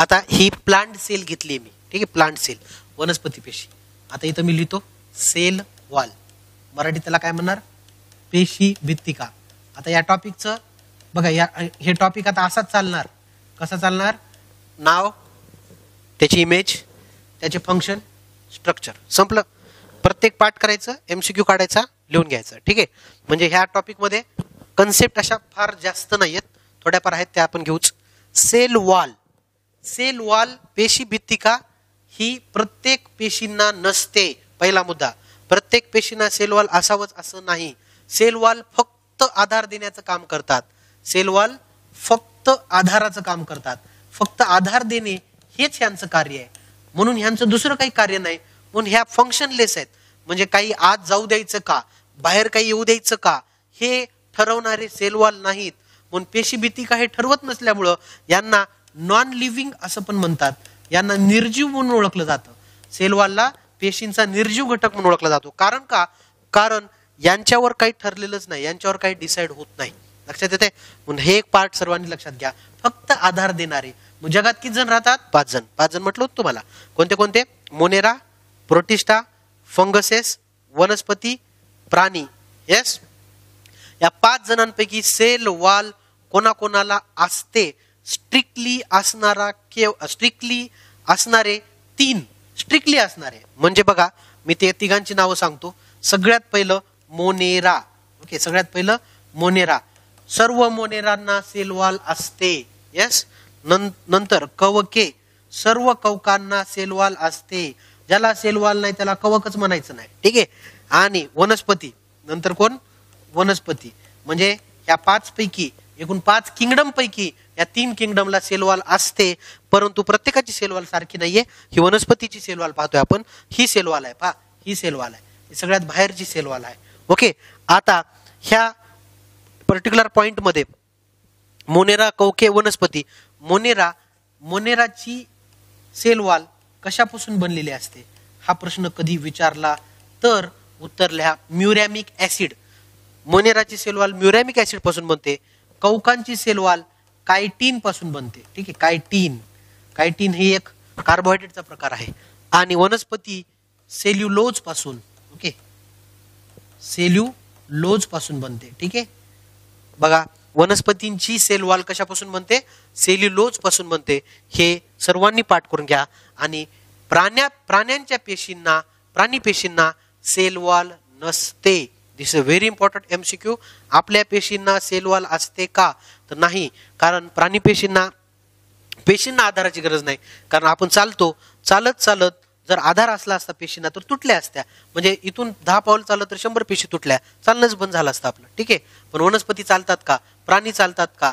आता ही प्लांट सेल घेतली मी, ठीक आहे, प्लांट सेल वनस्पती पेशी. आता इथं मी लिहितो सेल वॉल, मराठी त्याला काय म्हणणार, पेशी भित्तिका. आता या टॉपिकचं बघा, हे टॉपिक आता असाच चालणार. कसा चालणार, नाव, त्याची इमेज, त्याचे फंक्शन, स्ट्रक्चर, संपलं. प्रत्येक पार्ट करायचं, एमसीक्यू काढायचा, लिहून घ्यायचं, ठीक आहे. म्हणजे ह्या टॉपिकमध्ये कन्सेप्ट अशा फार जास्त नाही आहेत, थोड्याफार आहेत, त्या आपण घेऊच. सेल वॉल, सेल वॉल पेशी भित्तिका ही प्रत्येक पेशींना नसते. पहिला मुद्दा, प्रत्येक पेशींना सेल वॉल असावंच असं नाही. सेल वॉल फक्त आधार देण्याचं काम करतात. सेल वॉल फक्त आधाराचं काम करतात. फक्त आधार देणे हेच ह्यांचं कार्य आहे. म्हणून ह्यांचं दुसरं काही कार्य नाही. म्हणून ह्या फंक्शनलेस आहेत. म्हणजे काही आत जाऊ द्यायचं का, बाहेर काही येऊ द्यायचं का, हे ठरवणारे सेल वॉल नाहीत. म्हणून पेशी भित्तिका हे ठरवत नसल्यामुळं यांना नॉन लिव्हिंग असं पण म्हणतात. यांना निर्जीव म्हणून ओळखलं जातं. सेल वॉलला पेशींचा निर्जीव घटक म्हणून ओळखला जातो. कारण का, कारण यांच्यावर काही ठरलेलंच नाही, यांच्यावर काही डिसाईड होत नाही. लक्षात येते. म्हणून हे एक पार्ट सर्वांनी लक्षात घ्या. फक्त आधार देणारे. मग जगात किती जण राहतात, 5 जण. 5 जण म्हटलं तुम्हाला. कोणते कोणते, मोनेरा, प्रोटिस्टा, फंगसेस, वनस्पती, प्राणी. येस, या 5 जणांपैकी सेल वॉल कोणाकोणाला असते. स्ट्रिक्टली असणारे 3, स्ट्रिक्टली असणारे म्हणजे बघा, मी ते तिघांची नावं सांगतो. सगळ्यात पहिलं मोनेरा. ओके, सगळ्यात पहिलं मोनेरा. सर्व मोनेरांना सेल वॉल असते. यस. नंतर कवके, सर्व कवकांना सेल वॉल असते. ज्याला सेल वॉल नाही त्याला कवकच म्हणायचं नाही, ठीक आहे. आणि वनस्पती, नंतर कोण, वनस्पती. म्हणजे या 5 पैकी, एकूण 5 किंगडम पैकी या 3 किंगडमला सेल वॉल असते. परंतु प्रत्येकाची सेल वॉल सारखी नाहीये. ही वनस्पतीची सेल वॉल पाहतोय आपण, ही सेल वॉल आहे, पहा ही सेल वॉल आहे, ही सगळ्यात बाहेरची सेल वॉल आहे. ओके, आता ह्या पर्टिक्युलर पॉइंट मध्ये मोनेरा, कवके, वनस्पती. मोनेराची सेल वॉल कशापासून बनलेली असते, हा प्रश्न कधी विचारला तर उत्तर लिहा, म्युरॅमिक ऍसिड. मोनेराची सेल वॉल म्युरॅमिक ऍसिड पासून बनते. कवकांची सेल वॉल कायटीन पासून बनते, ठीक आहे. कायटीन ही एक कार्बोहायड्रेटचा प्रकार आहे. आणि वनस्पती सेल्युलोज पासून, ओके, सेल्युलोज पासून बनते, ठीक आहे. बघा, वनस्पतींची सेल वॉल कशापासून बनते, सेल्युलोज पासून बनते. हे सर्वांनी पाठ करून घ्या. आणि प्राण्यांच्या पेशींना, प्राणी पेशींना सेल वॉल नसते. दिस इज व्हेरी इम्पॉर्टंट एमसीक्यू. आपल्या पेशींना सेल वॉल असते का, तर नाही. कारण प्राणी पेशींना आधाराची गरज नाही. कारण आपण चालत जर आधार असला असता पेशींना तर तुटल्या असत्या. म्हणजे इथून 10 पाऊल चाललं तर 100 पेशी तुटल्या, चालणंच बंद झालं असतं आपलं, ठीक आहे. पण वनस्पती चालतात का, प्राणी चालतात का,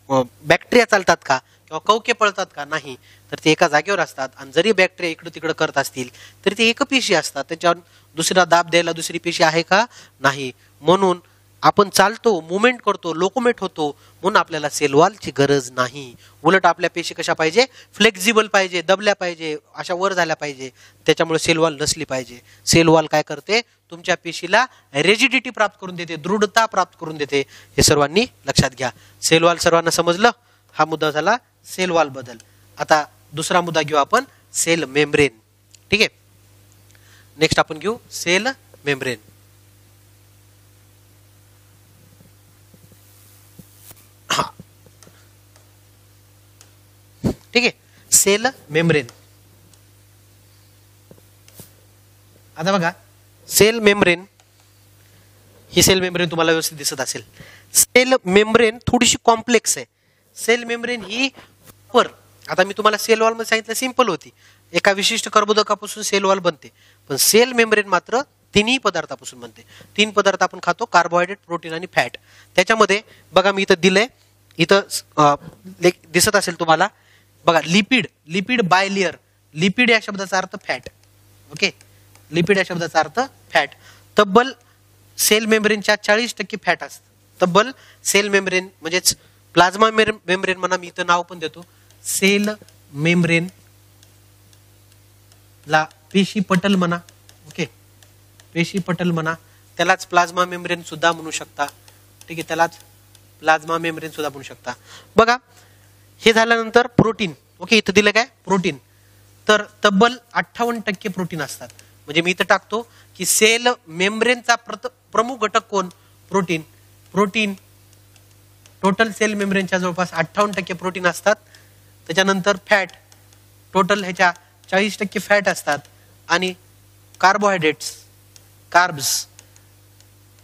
बॅक्टेरिया चालतात का, किंवा कवके पळतात का, नाही. तर ते एका जागेवर असतात. आणि जरी बॅक्टेरिया इकडं तिकडं करत असतील तरी ते एकपेशी असतात. त्याच्यावर दुसरा दाब द्यायला दुसरी पेशी आहे का, नाही. म्हणून आपण चालतो, मुवमेंट करतो, लोकोमेट होतो, म्हणून आपल्याला सेल वॉलची गरज नाही. उलट आपल्या पेशी कशा पाहिजे, फ्लेक्झिबल पाहिजे, दबल्या पाहिजे, अशा वर झाल्या पाहिजे. त्याच्यामुळे सेल वॉल नसली पाहिजे. सेल वॉल काय करते, तुमच्या पेशीला रेजिडिटी प्राप्त करून देते, दृढता प्राप्त करून देते. हे सर्वांनी लक्षात घ्या. सेल वॉल सर्वांना समजलं. हा मुद्दा झाला सेल वॉल बद्दल. आता दुसरा मुद्दा घेऊ आपण, सेल मेम्ब्रेन, ठीक आहे. नेक्स्ट आपण घेऊ सेल मेम्ब्रेन. ठीक आहे, सेल मेम्ब्रेन. आता बघा, सेल मेम्ब्रेन, ही सेल मेम्ब्रेन तुम्हाला व्यवस्थित दिसत असेल. सेल मेम्ब्रेन थोडीशी कॉम्प्लेक्स आहे. सेल मेम्ब्रेन ही आता मी तुम्हाला सेल वॉल मध्ये सांगितलं सिंपल होती, एका विशिष्ट कर्बोदकापासून सेल वॉल बनते. पण सेल मेम्ब्रेन मात्र 3 पदार्थापासून बनते. 3 पदार्थ आपण खातो, कार्बोहायड्रेट, प्रोटीन आणि फॅट. त्याच्यामध्ये बघा मी इथं दिलंय, इथं दिसत असेल तुम्हाला बघा, लिपिड बायलेयर. लिपिड या शब्दाचा अर्थ फॅट. ओके, लिपिड या शब्दाचा अर्थ फॅट. तब्बल सेल मेम्ब्रेनच्या 40% फॅट असतं. तब्बल सेल मेम्ब्रेन म्हणजेच प्लाझ्मा मेम्ब्रेन म्हणा, मी इथं नाव पण देतो. सेल मेम्ब्रेन ला पेशी पटल म्हणा. ओके, पेशी पटल म्हणा. त्यालाच प्लाझ्मा मेम्ब्रेन सुद्धा म्हणू शकता, ठीक आहे. त्यालाच प्लाझ्मा मेम्ब्रेन सुद्धा म्हणू शकता. बघा, हे झाल्यानंतर प्रोटीन. ओके, इथं दिलं काय प्रोटीन, तर तब्बल 58% प्रोटीन असतात. म्हणजे मी इथं टाकतो की सेल मेम्ब्रेनचा प्रमुख घटक कोण, प्रोटीन. प्रोटीन टोटल सेल मेम्ब्रेनच्या जवळपास 58% प्रोटीन असतात. त्याच्यानंतर फॅट, टोटल ह्याच्या 40% फॅट असतात. आणि कार्बोहायड्रेट्स, कार्ब्स,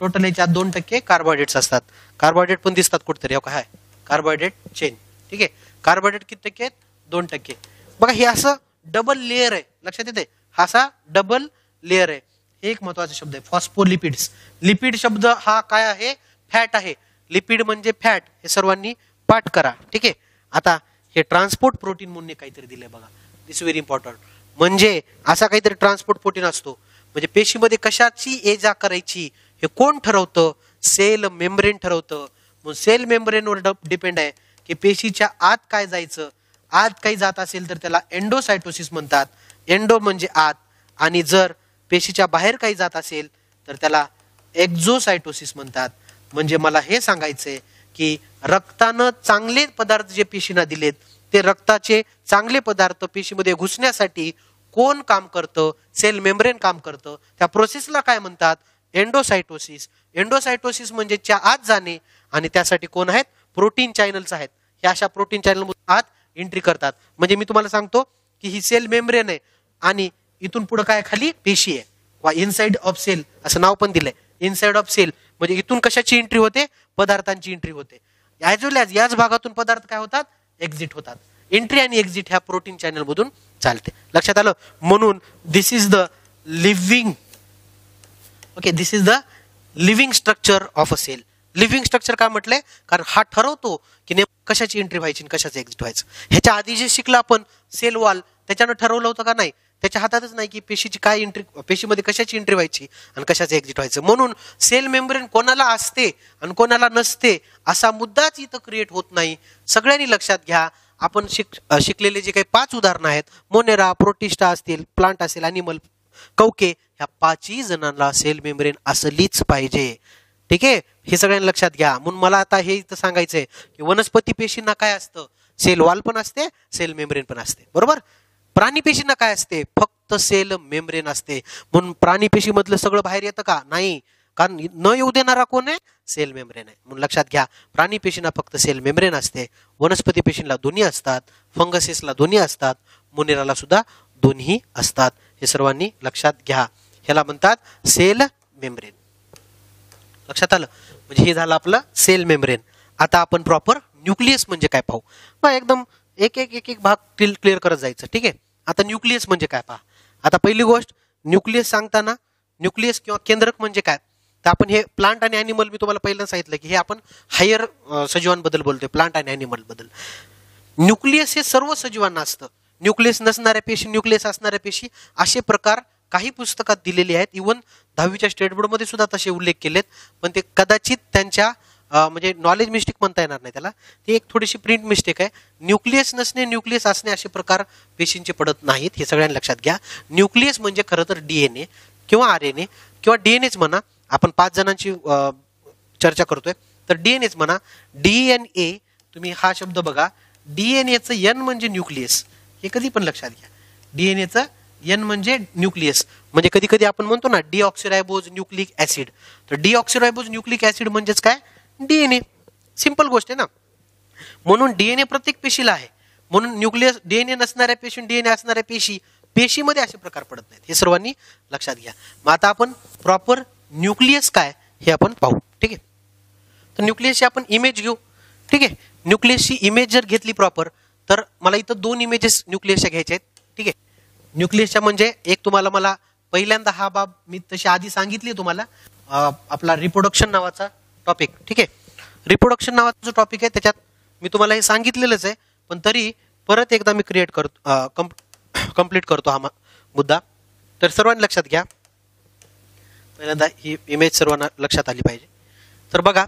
टोटल ह्याच्यात 2% कार्बोहायड्रेट्स असतात. कार्बोहायड्रेट पण दिसतात कुठेतरी, हो काय, कार्बोहायड्रेट चेन. ठीक आहे, कार्बोहायड्रेट किती टक्के आहेत, 2%. बघा हे असं डबल लेअर आहे, लक्षात येते, हा असा डबल लेअर आहे. हे एक महत्वाचा शब्द आहे, फॉस्फोलिपिड्स. लिपिड शब्द हा काय आहे, फॅट आहे. लिपिड म्हणजे फॅट, हे सर्वांनी पाठ करा. ठीक आहे, आता हे ट्रान्सपोर्ट प्रोटीन म्हणून काहीतरी दिलंय बघा, दिस व्हेरी इम्पॉर्टंट. म्हणजे असा काहीतरी ट्रान्सपोर्ट प्रोटीन असतो. म्हणजे पेशीमध्ये कशाची ये जा करायची हे कोण ठरवतं, सेल मेम्ब्रेन ठरवतं. मग सेल मेम्ब्रेनवर डिपेंड आहे की पेशीच्या आत काय जायचं. आत काही जात असेल तर त्याला एंडोसायटोसिस म्हणतात, एंडो म्हणजे आत. आणि जर पेशीच्या बाहेर काही जात असेल तर त्याला एक्झोसायटोसिस म्हणतात. म्हणजे मला हे सांगायचंय की रक्तानं चांगले पदार्थ जे पेशींना दिलेत, ते रक्ताचे चांगले पदार्थ पेशीमध्ये घुसण्यासाठी कोण काम करतं, सेल मेम्ब्रेन काम करतं. त्या प्रोसेसला काय म्हणतात, एंडोसायटोसिस. एंडोसायटोसिस म्हणजे च्या आत जाणे, आणि त्यासाठी कोण आहेत, प्रोटीन चॅनल्स आहेत. ह्या अशा प्रोटीन चॅनल आत एंट्री करतात. म्हणजे मी तुम्हाला सांगतो की ही सेल मेम्ब्रेन आहे आणि इथून पुढे काय, खाली पेशी आहे, वा इनसाइड ऑफ सेल असं नाव पण दिलंय, इनसाइड ऑफ सेल. म्हणजे इथून कशाची एंट्री होते, पदार्थांची एंट्री होते. ॲज वेल ॲज याच भागातून पदार्थ काय होतात, एक्झिट होतात. एंट्री आणि एक्झिट ह्या प्रोटीन चॅनल मधून चालते. लक्षात आलं. म्हणून this is the living, okay, this is the living structure of a cell. Living structure काय म्हटलंय, कारण हा ठरवतो की कशाची एंट्री व्हायची आणि कशाचं एक्झिट व्हायचं. ह्याच्या आधी जे शिकलं आपण सेल वॉल, त्याच्यानं ठरवलं होतं का, नाही, त्याच्या हातातच नाही की पेशीची काय एंट्री, पेशीमध्ये कशाची एंट्री व्हायची आणि कशाचं एक्झिट व्हायचं. म्हणून सेल मेम्ब्रेन कोणाला असते आणि कोणाला नसते असा मुद्दाच इथं क्रिएट होत नाही. सगळ्यांनी लक्षात घ्या. आपण शिकलेले जे काही 5 उदाहरणं आहेत, मोनेरा, प्रोटिस्टा असतील, प्लांट असेल, अॅनिमल, कौके, ह्या 5ही जणांना सेल मेम्ब्रेन असलीच पाहिजे. ठीक आहे, हे सगळ्यांनी लक्षात घ्या. म्हणून मला आता हे इथं सांगायचंय की वनस्पती पेशींना काय असतं, सेल वॉल पण असते, सेल मेम्ब्रेन पण असते, बरोबर. प्राणी पेशींना काय असते, फक्त सेल मेम्ब्रेन असते. म्हणून प्राणी पेशी मधलं सगळं बाहेर येतं का, नाही, कारण न येऊ देणारा कोण आहे, सेल मेम्ब्रेन आहे. म्हणून लक्षात घ्या, प्राणी पेशींना फक्त सेल मेम्ब्रेन असते, वनस्पती पेशींना दोन्ही असतात, फंगसेसला दोन्ही असतात, मोनेराला सुद्धा दोन्ही असतात. हे सर्वांनी लक्षात घ्या. ह्याला म्हणतात सेल मेम्ब्रेन. लक्षात आलं. म्हणजे हे झालं आपलं सेल मेम्ब्रेन. आता आपण प्रॉपर न्यूक्लियस म्हणजे काय पाहू. मग एकदम एक एक भाग क्लिअर करत जायचं. ठीक आहे, आता न्यूक्लियस म्हणजे काय पहा. आता पहिली गोष्ट, न्यूक्लियस सांगताना न्यूक्लियस किंवा केंद्रक म्हणजे काय, तर आपण हे प्लांट आणि ॲनिमल, मी तुम्हाला पहिल्यांदा सांगितलं की हे आपण हायर सजीवांबद्दल बोलतोय, प्लांट आणि ॲनिमल बद्दल. न्यूक्लियस हे सर्व सजीवांना असतं. न्यूक्लियस नसणाऱ्या पेशी, न्यूक्लियस असणाऱ्या पेशी, असे प्रकार काही पुस्तकात दिलेले आहेत. इव्हन 10वीच्या स्टेट बोर्ड मध्ये सुद्धा तसे उल्लेख केलेत. पण ते कदाचित त्यांच्या म्हणजे नॉलेज मिस्टेक म्हणता येणार नाही त्याला, ती एक थोडीशी प्रिंट मिस्टेक आहे. न्यूक्लियस नसणे, न्यूक्लियस असणे असे प्रकार पेशींचे पडत नाहीत. हे सगळ्यांनी लक्षात घ्या. न्यूक्लियस म्हणजे खरं तर DNA किंवा RNA किंवा DNAच म्हणा. आपण 5 जणांची चर्चा करतोय तर DNAच म्हणा. DNA, तुम्ही हा शब्द बघा, DNAचं N म्हणजे न्यूक्लियस. हे कधी पण लक्षात घ्या. DNAचं N म्हणजे न्यूक्लियस. म्हणजे कधी कधी आपण म्हणतो ना डिऑक्सिरायबोज न्यूक्लिक ऍसिड, तर डिऑक्सिरायबोज न्यूक्लिक ऍसिड म्हणजेच काय, DNA. सिंपल गोष्ट आहे ना. म्हणून DNA प्रत्येक पेशीला आहे. म्हणून न्यूक्लियस, DNA नसणाऱ्या पेशी, DNA असणाऱ्या पेशी, पेशीमध्ये असे प्रकार पडत नाहीत. हे सर्वांनी लक्षात घ्या. मग आता आपण प्रॉपर न्यूक्लियस काय हे आपण पाहू. ठीक आहे, तर न्यूक्लियसची आपण इमेज घेऊ. ठीक आहे, न्यूक्लियसची इमेज जर घेतली प्रॉपर, तर मला इथं 2 इमेजेस न्यूक्लियसच्या घ्यायच्या आहेत. ठीक आहे, न्यूक्लियसच्या म्हणजे एक तुम्हाला, मला पहिल्यांदा हा बाब मी तशी आधी सांगितली तुम्हाला, आपला रिप्रोडक्शन नावाचा टॉपिक. ठीक आहे, रिप्रोडक्शन नावाचा जो टॉपिक आहे त्याच्यात मी तुम्हाला हे सांगितलेलंच आहे, पण तरी परत एकदा मी क्रिएट करतो, कंप्लीट करतो हा मुद्दा. तर सर्वांनी लक्षात घ्या. पहिल्यांदा ही इमेज सर्वांना लक्षात आली पाहिजे. तर बघा,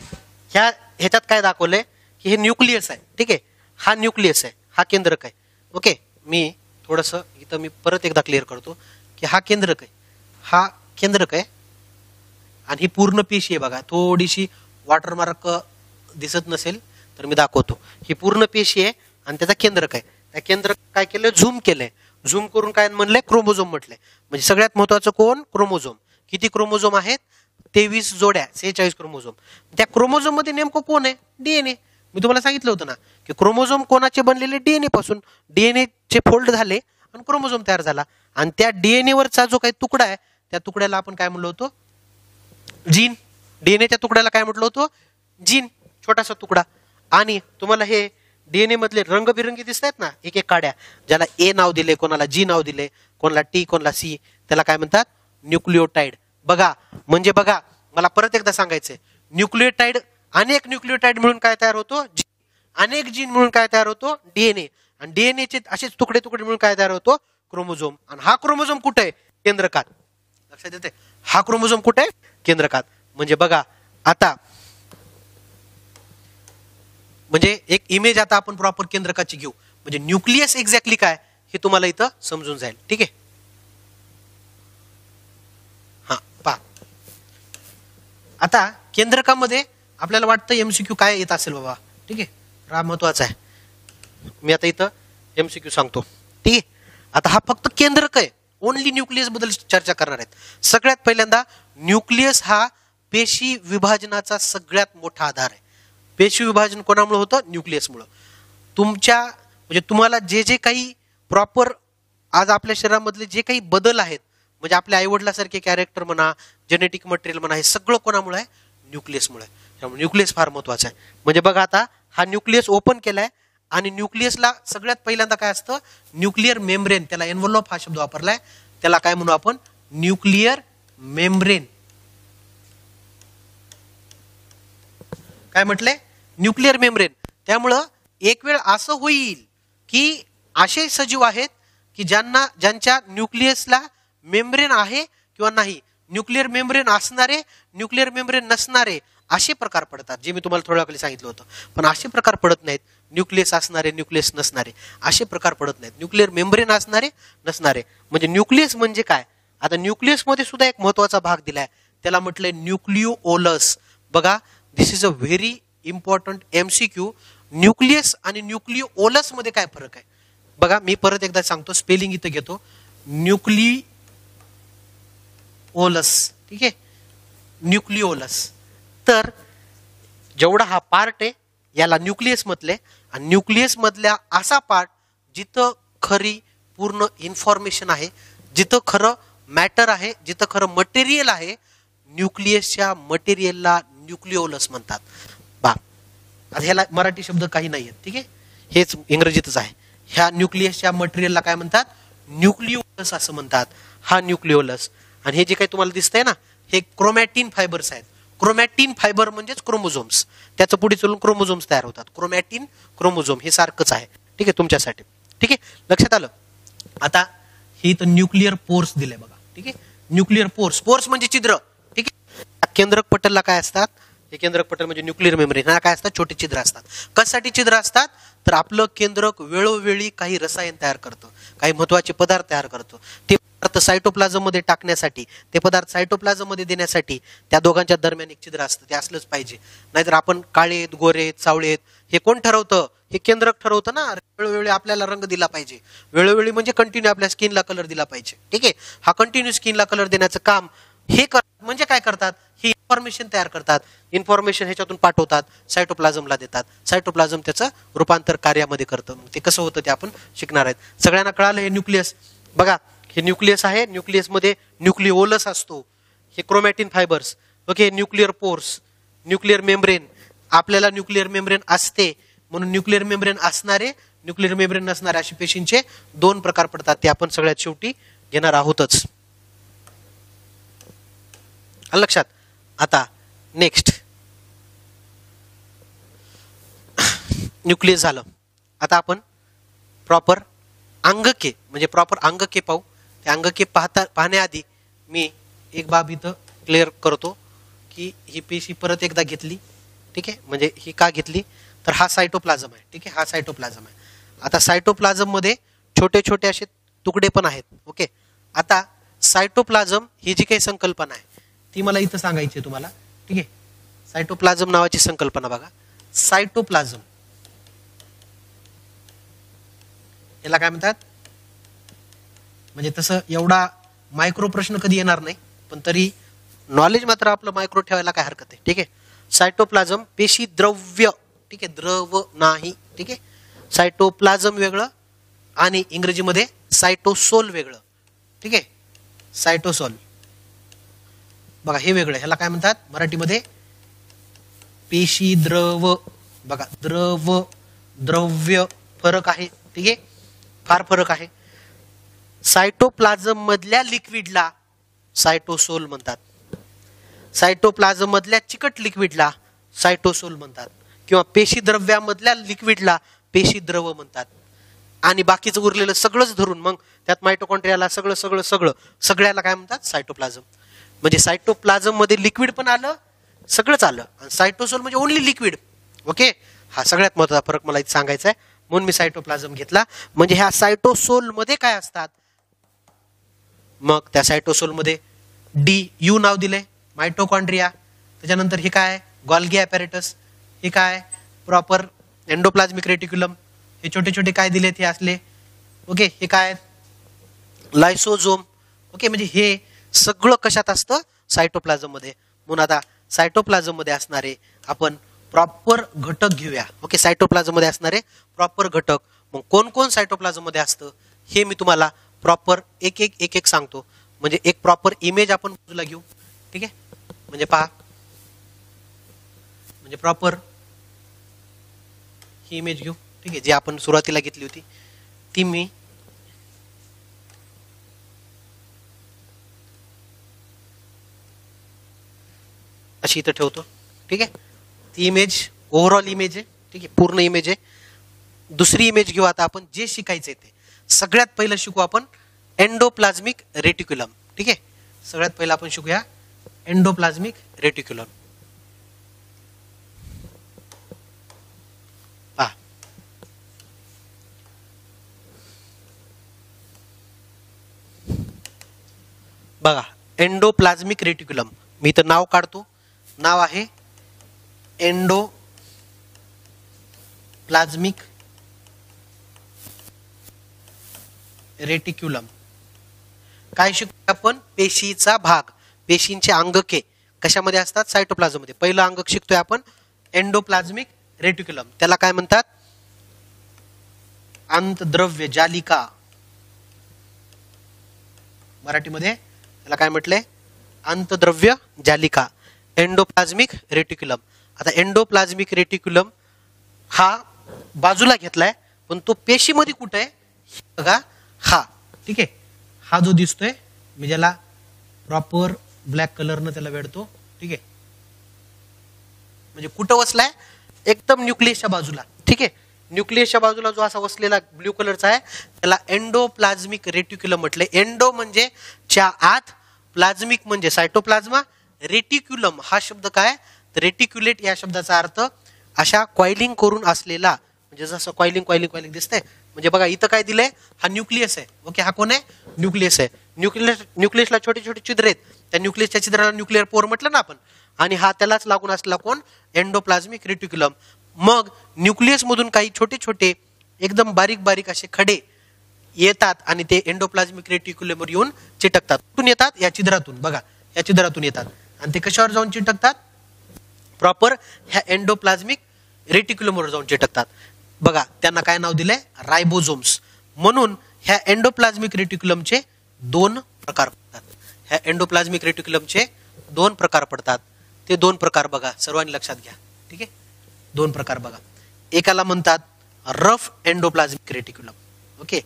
ह्याच्यात काय दाखवलंय की हे न्यूक्लियस आहे. ठीक आहे, हा न्यूक्लियस आहे, हा केंद्रक आहे. ओके, मी थोडंसं इथं मी परत एकदा क्लिअर करतो की हा केंद्रक आहे, हा केंद्रक आहे आणि ही पूर्ण पेशी आहे. बघा, थोडीशी वॉटरमार्क दिसत नसेल तर मी दाखवतो. ही पूर्ण पेशी आहे आणि त्याचा केंद्रक आहे. त्या केंद्र काय केलं, झूम केलंय. झूम करून काय म्हणलंय, क्रोमोझोम म्हटलंय. म्हणजे सगळ्यात महत्वाचं कोण, क्रोमोझोम. किती क्रोमोझोम आहेत, 23 जोड्या, 46 क्रोमोझोम. त्या क्रोमोझोम मध्ये नेमकं कोण आहे, डीएनए. मी तुम्हाला सांगितलं होतं ना की क्रोमोझोम कोणाचे बनलेले, डीएनए पासून. डीएनए चे फोल्ड झाले आणि क्रोमोझोम तयार झाला. आणि त्या डीएनए वरचा जो काही तुकडा आहे त्या तुकड्याला आपण काय म्हणलो होतो, जीन. डीएनएच्या तुकड्याला काय म्हटलं होतं, जीन, छोटासा तुकडा. आणि तुम्हाला हे डीएनए मधले रंगबिरंगी दिसत आहेत ना, एक एक काड्या, ज्याला ए नाव दिले, कोणाला जी नाव दिले, कोणाला टी, कोणाला सी, त्याला काय म्हणतात, न्यूक्लियोटाइड. बघा म्हणजे बघा, मला परत एकदा सांगायचंय, न्यूक्लियोटाइड, अनेक न्यूक्लियोटाइड मिळून काय तयार होतो, जीन. अनेक जीन मिळून काय तयार होतो, डीएनए. आणि डीएनएचे असेच तुकडे तुकडे मिळून काय तयार होतो, क्रोमोझोम. आणि हा क्रोमोझोम कुठे आहे, केंद्रकात. लक्षात येते, हा क्रोमोझोम कुठे आहे, केंद्रकात. म्हणजे बघा आता, म्हणजे एक इमेज आता आपण प्रॉपर केंद्रकाची घेऊ, म्हणजे न्यूक्लियस एक्झॅक्टली काय हे तुम्हाला इथं समजून जाईल. ठीक आहे, हा पहा. आता केंद्रकामध्ये आपल्याला वाटतं एमसीक्यू काय येत असेल बाबा. ठीक आहे, हा महत्वाचा आहे. मी आता इथं एमसीक्यू सांगतो. ठीक आहे, आता हा फक्त केंद्रक आहे, ओनली न्यूक्लियस बद्दल चर्चा करणार आहेत. सगळ्यात पहिल्यांदा न्यूक्लियस हा पेशी विभाजनाचा सगळ्यात मोठा आधार आहे. पेशी विभाजन कोणामुळे होतं, न्यूक्लियसमुळे. तुमच्या म्हणजे तुम्हाला जे जे काही प्रॉपर आज आपल्या शरीरामधले जे काही बदल आहेत, म्हणजे आपल्या आईवडिलासारखे कॅरेक्टर म्हणा, जेनेटिक मटेरियल म्हणा, हे सगळं कोणामुळे आहे, न्यूक्लियसमुळे. त्यामुळे न्यूक्लियस फार महत्वाचा आहे. म्हणजे बघा आता हा न्यूक्लियस ओपन केलाय आणि न्यूक्लियसला सगळ्यात पहिल्यांदा काय असतं, न्यूक्लिअर मेम्ब्रेन. त्याला एन्व्हलप हा शब्द वापरलाय, त्याला काय म्हणू आपण, न्यूक्लिअर मेम्ब्रेन. काय म्हटलंय, न्यूक्लिअर मेम्ब्रेन. त्यामुळं एक वेळ असं होईल की असे सजीव आहेत की ज्यांच्या न्यूक्लियसला मेम्ब्रेन आहे किंवा नाही, न्यूक्लिअर मेम्ब्रेन असणारे, न्यूक्लिअर मेम्ब्रेन नसणारे, असे प्रकार पडतात, जे मी तुम्हाला थोड्या वेळी सांगितलं होतं. पण असे प्रकार पडत नाहीत, न्यूक्लियस असणारे, न्यूक्लियस नसणारे, असे प्रकार पडत नाहीत. न्यूक्लिअर मेम्ब्रेन असणारे, नसणारे. म्हणजे न्यूक्लियस म्हणजे काय, आता न्यूक्लियस मध्ये सुद्धा एक महत्वाचा भाग दिलाय, त्याला म्हटलंय न्यूक्लिओलस. बघा, this is a very important MCQ. Nucleus आणि न्यूक्लिओलस मध्ये काय फरक आहे बघा, मी परत एकदा सांगतो, स्पेलिंग इथं घेतो, न्यूक्लिओलस. ठीक आहे, न्यूक्लिओलस. तर जेवढा हा पार्ट आहे याला न्यूक्लियस म्हटले. आणि न्यूक्लियस मधल्या असा पार्ट जिथं खरी पूर्ण इन्फॉर्मेशन आहे, जिथं खरं मॅटर आहे, जिथं खरं मटेरियल आहे, न्यूक्लियसच्या मटेरियलला न्यूक्लिओलस म्हणतात. बा आता ह्याला मराठी शब्द काही नाही आहेत. ठीक आहे, हेच इंग्रजीतच आहे. ह्या न्यूक्लियसच्या मटेरियलला काय म्हणतात, न्यूक्लिओलस असं म्हणतात. हा न्यूक्लिओलस. आणि हे जे काही तुम्हाला दिसतंय ना, हे क्रोमॅटिन फायबर्स आहेत. क्रोमॅटिन फायबर म्हणजेच क्रोमोझोम्स. त्याचं पुढे चलून क्रोमोझोम्स तयार होतात. क्रोमॅटिन, क्रोमोझोम हे सारखंच आहे. ठीक आहे, तुमच्यासाठी. ठीक आहे, लक्षात आलं. आता हे इथं न्यूक्लिअर पोर्स दिले बघा. ठीक आहे, न्यूक्लिअर पोर्स, पोर्स म्हणजे छिद्र. ठीक आहे, केंद्रक पटलला काय असतात, हे केंद्रक पटल म्हणजे न्यूक्लिअर मेम्ब्रेन, हा काय असतात, छोटे छिद्र असतात. कशासाठी छिद्र असतात, तर आपलं केंद्रक वेळोवेळी काही रसायन तयार करतं, काही महत्वाचे पदार्थ तयार करतं. ते पदार्थ सायटोप्लाझम मध्ये टाकण्यासाठी, ते पदार्थ सायटोप्लाझम मध्ये देण्यासाठी त्या दोघांच्या दरम्यान एक छिद्र असतं. ते असलंच पाहिजे. नाहीतर आपण काळेत, गोरेत, सावळेत हे कोण ठरवतं, हे केंद्रक ठरवतं ना. वेळोवेळी आपल्याला रंग दिला पाहिजे, वेळोवेळी म्हणजे कंटिन्यू आपल्या स्किनला कलर दिला पाहिजे. ठीक आहे, हा कंटिन्यू स्किनला कलर देण्याचं काम हे म्हणजे काय करतात, ही इन्फॉर्मेशन तयार करतात. इन्फॉर्मेशन ह्याच्यातून पाठवतात, सायटोप्लाझमला देतात. सायटोप्लाझम त्याचं रूपांतर कार्यामध्ये करतं. ते कसं होतं ते आपण शिकणार आहेत. सगळ्यांना कळालं हे न्यूक्लियस. बघा, हे न्यूक्लियस आहे. न्यूक्लियसमध्ये न्यूक्लिओलस असतो. हे chromatin fibres. Okay, nuclear pores, nuclear membrane. आपल्याला न्यूक्लिअर मेम्ब्रेन असते म्हणून न्यूक्लिअर मेम्ब्रेन असणारे, न्यूक्लिअर मेम्ब्रेन नसणारे अशी पेशींचे दोन प्रकार पडतात. ते आपण सगळ्यात शेवटी घेणार आहोतच. लक्षात. आता नेक्स्ट, न्यूक्लियस झालं. आता आपण प्रॉपर अंगके म्हणजे प्रॉपर अंगके पाहू. ते अंगके पाहण्याआधी मी एक बाब इथं क्लिअर करतो की ही पेशी परत एकदा घेतली. ठीक आहे, म्हणजे ही का घेतली तर हा सायटोप्लाझम आहे. ठीक आहे, हा सायटोप्लाझम आहे. आता सायटोप्लाझम मध्ये छोटे छोटे असे तुकडे पण आहेत. ओके, आता सायटोप्लाझम ही जी काही संकल्पना आहे ती मला इथं सांगायची आहे तुम्हाला. ठीक आहे, सायटोप्लाझम नावाची संकल्पना बघा. सायटोप्लाझम याला काय म्हणतात, म्हणजे तसं एवढा मायक्रो प्रश्न कधी येणार नाही, पण तरी नॉलेज मात्र आपलं मायक्रो ठेवायला काय हरकत आहे. ठीक आहे. सायटोप्लाझम पेशी द्रव्य, ठीक आहे, द्रव नाही. ठीक आहे. सायटोप्लाझम वेगळं आणि इंग्रजीमध्ये सायटोसोल वेगळं. ठीक आहे. सायटोसोल बघा हे वेगळं, ह्याला काय म्हणतात मराठीमध्ये पेशी द्रव. बघा द्रव द्रव्य फरक आहे. ठीक आहे, फार फरक आहे. सायटोप्लाझम मधल्या लिक्विडला सायटोसोल म्हणतात, सायटोप्लाझम मधल्या चिकट लिक्विडला सायटोसोल म्हणतात, किंवा पेशी द्रव्यामधल्या लिक्विडला पेशी द्रव म्हणतात. आणि बाकीचं उरलेलं सगळंच धरून मग त्यात मायटोकॉन्ड्रियाला सगळं सगळं सगळं सगळ्याला काय म्हणतात सायटोप्लाझम. म्हणजे सायटोप्लाझम मध्ये लिक्विड पण आलं, सगळंच आलं, आणि सायटोसोल म्हणजे ओनली लिक्विड. ओके, हा सगळ्यात महत्त्वाचा फरक मला इथे सांगायचा आहे, म्हणून मी सायटोप्लाझम घेतला. म्हणजे ह्या सायटोसोल मध्ये काय असतात, मग त्या सायटोसोल मध्ये DU नाव दिलंय मायटोकॉन्ड्रिया. त्याच्यानंतर हे काय गॉल्गी ॲपॅरेटस, हे काय प्रॉपर एंडोप्लाझमिक रेटिक्युलम, हे छोटे छोटे काय दिलेत हे असले. ओके, हे काय लायसोझोम. ओके, म्हणजे हे सगळं कशात असतं सायटोप्लाझम मध्ये. म्हणून आता सायटोप्लाझम मध्ये असणारे आपण प्रॉपर घटक घेऊया. ओके, सायटोप्लाझम मध्ये असणारे प्रॉपर घटक. मग कोण कोण सायटोप्लाझम मध्ये असतं हे मी तुम्हाला प्रॉपर एक एक सांगतो. म्हणजे एक प्रॉपर इमेज आपण बाजूला घेऊ. ठीक आहे, म्हणजे पहा, म्हणजे प्रॉपर ही इमेज घेऊ. ठीक आहे, जी आपण सुरुवातीला घेतली होती ती मी अशी इथं ठेवतो. ठीक आहे, ती इमेज ओव्हरऑल इमेज आहे. ठीक आहे, पूर्ण इमेज आहे. दुसरी इमेज घेऊ आता आपण, जे शिकायचंय ते. सगळ्यात पहिलं शिकू आपण एंडोप्लाझमिक रेटिक्युलम. ठीक आहे, सगळ्यात पहिलं आपण शिकूया एंडोप्लाझमिक रेटिक्युलम. पहा, बघा एंडोप्लाझमिक रेटिक्युलम, मी इथं नाव काढतो. नाव आहे एंडोप्लाझमिक रेटिक्युलम. काय शिकूया आपण, पेशीचा भाग, पेशींचे अंगके कशामध्ये असतात सायटोप्लाझम मध्ये. पहिलं अंगक शिकतोय आपण एंडोप्लाझमिक रेटिक्युलम. त्याला काय म्हणतात अंतद्रव्य जालिका. मराठीमध्ये त्याला काय म्हटलंय अंतद्रव्य जालिका, एंडोप्लाझमिक रेटिक्युलम. आता एंडोप्लाझमिक रेटिक्युलम हा बाजूला घेतलाय, पण तो पेशीमध्ये कुठे आहे बघा, हा. ठीक आहे, हा जो दिसतोय मी ज्याला प्रॉपर ब्लॅक कलरनं त्याला वेढतो. ठीक आहे, म्हणजे कुठं वसलाय एकदम न्यूक्लियसच्या बाजूला. ठीक आहे, न्यूक्लियसच्या बाजूला जो असा वसलेला ब्ल्यू कलरचा आहे त्याला एंडोप्लाझमिक रेटिक्युलम म्हटले. एंडो म्हणजे च्या आत, प्लाझमिक म्हणजे सायटोप्लाझ्मा, रेटिक्युलम हा शब्द काय, रेटिक्युलेट या शब्दाचा अर्थ अशा कॉइलिंग करून असलेला, म्हणजे जसं कॉइलिंग कॉइलिंग कॉइलिंग दिसतंय. म्हणजे बघा इथं काय दिलंय, हा न्यूक्लियस आहे. ओके, हा कोण आहे न्यूक्लियस आहे. न्यूक्लियसला छोटे छोटे छिद्र आहेत, त्या न्यूक्लियसच्या छिद्राला न्यूक्लिअर पोर म्हटलं ना आपण. आणि हा त्यालाच लागून असलेला कोण एंडोप्लाझमिक रेटिक्युलम. मग न्यूक्लियस मधून काही छोटे छोटे एकदम बारीक बारीक असे खडे येतात आणि ते एंडोप्लाझमिक रेटिक्युलमवर येऊन चिटकतात. कुठून येतात, या छिद्रातून. बघा या छिद्रातून येतात आणि ते कशावर जाऊन चिटकतात, प्रॉपर ह्या एंडोप्लाझमिक रेटिक्युलमवर जाऊन चिटकतात. बघा त्यांना काय नाव दिलंय, रायबोझोम्स. म्हणून ह्या एंडोप्लाझमिक रेटिक्युलमचे दोन प्रकार पडतात. ह्या एंडोप्लाझमिक रेटिक्युलमचे दोन प्रकार पडतात. ते दोन प्रकार बघा सर्वांनी लक्षात घ्या. ठीक आहे, दोन प्रकार बघा. एकाला म्हणतात रफ एंडोप्लाझमिक रेटिक्युलम. ओके,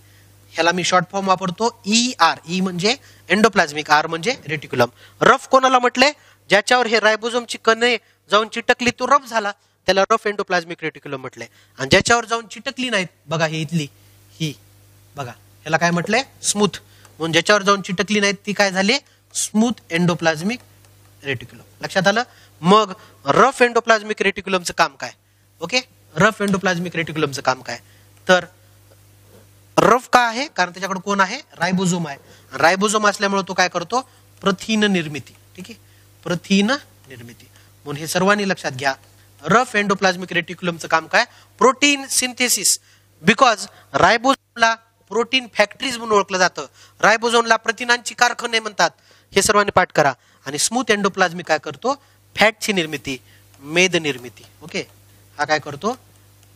ह्याला मी शॉर्ट फॉर्म वापरतो ER. ई म्हणजे एंडोप्लाझमिक, आर म्हणजे रेटिक्युलम. रफ कोणाला म्हटलंय, ज्याच्यावर हे रायबोझोमची कणे जाऊन चिटकली तो रफ झाला, त्याला रफ एंडोप्लाझमिक रेटिक्युलम म्हटलंय. आणि ज्याच्यावर जाऊन चिटकली नाहीत, बघा ही इथली ही बघा, ह्याला काय म्हटलंय स्मूथ. म्हणून ज्याच्यावर जाऊन चिटकली नाहीत ती काय झाली, स्मूथ एंडोप्लाझमिक रेटिक्युलम. लक्षात आलं. मग रफ एंडोप्लाझमिक रेटिक्युलमचं काम काय. ओके, रफ एंडोप्लाझमिक रेटिक्युलमचं काम काय, तर रफ का आहे, कारण त्याच्याकडे कोण आहे, रायबोझोम आहे. रायबोझोम असल्यामुळे तो काय करतो, प्रथिन निर्मिती. ठीक आहे, प्रथिन निर्मिती. म्हणून हे सर्वांनी लक्षात घ्या, रफ एंडोप्लाझमिक रेटिक्युलमचं काम काय, प्रोटीन सिंथेसिस. बिकॉज रायबोझोमला प्रोटीन फॅक्टरीज म्हणून ओळखलं जातं. रायबोझोमला प्रथिनांची कारखाने म्हणतात. हे सर्वांनी पाठ करा. आणि स्मूथ एंडोप्लाझमिक काय करतो? फॅटची निर्मिती, मेद निर्मिती. ओके, हा काय करतो?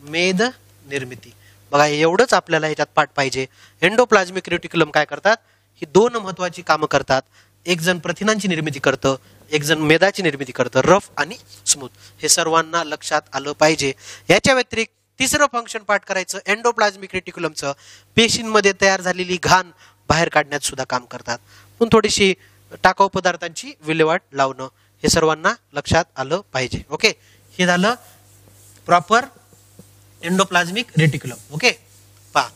मेद निर्मिती. बघा, एवढंच आपल्याला ह्याच्यात पाठ पाहिजे. एंडोप्लाझमिक रेटिक्युलम काय करतात? ही दोन महत्वाची कामं करतात. एक जण प्रथिनांची निर्मिती करतं, एक जण मेदाची निर्मिती करतं, रफ आणि स्मूथ. हे सर्वांना लक्षात आलं पाहिजे. याच्या व्यतिरिक्त तिसरं फंक्शन पाठ करायचं एंडोप्लाझमिक रेटिक्युलमचं. पेशींमध्ये तयार झालेली घाण बाहेर काढण्यात सुद्धा काम करतात. पण थोडीशी टाकाऊ पदार्थांची विल्हेवाट लावणं, हे सर्वांना लक्षात आलं पाहिजे. ओके, हे झालं प्रॉपर एंडोप्लाझमिक रेटिक्युलम. ओके, पहा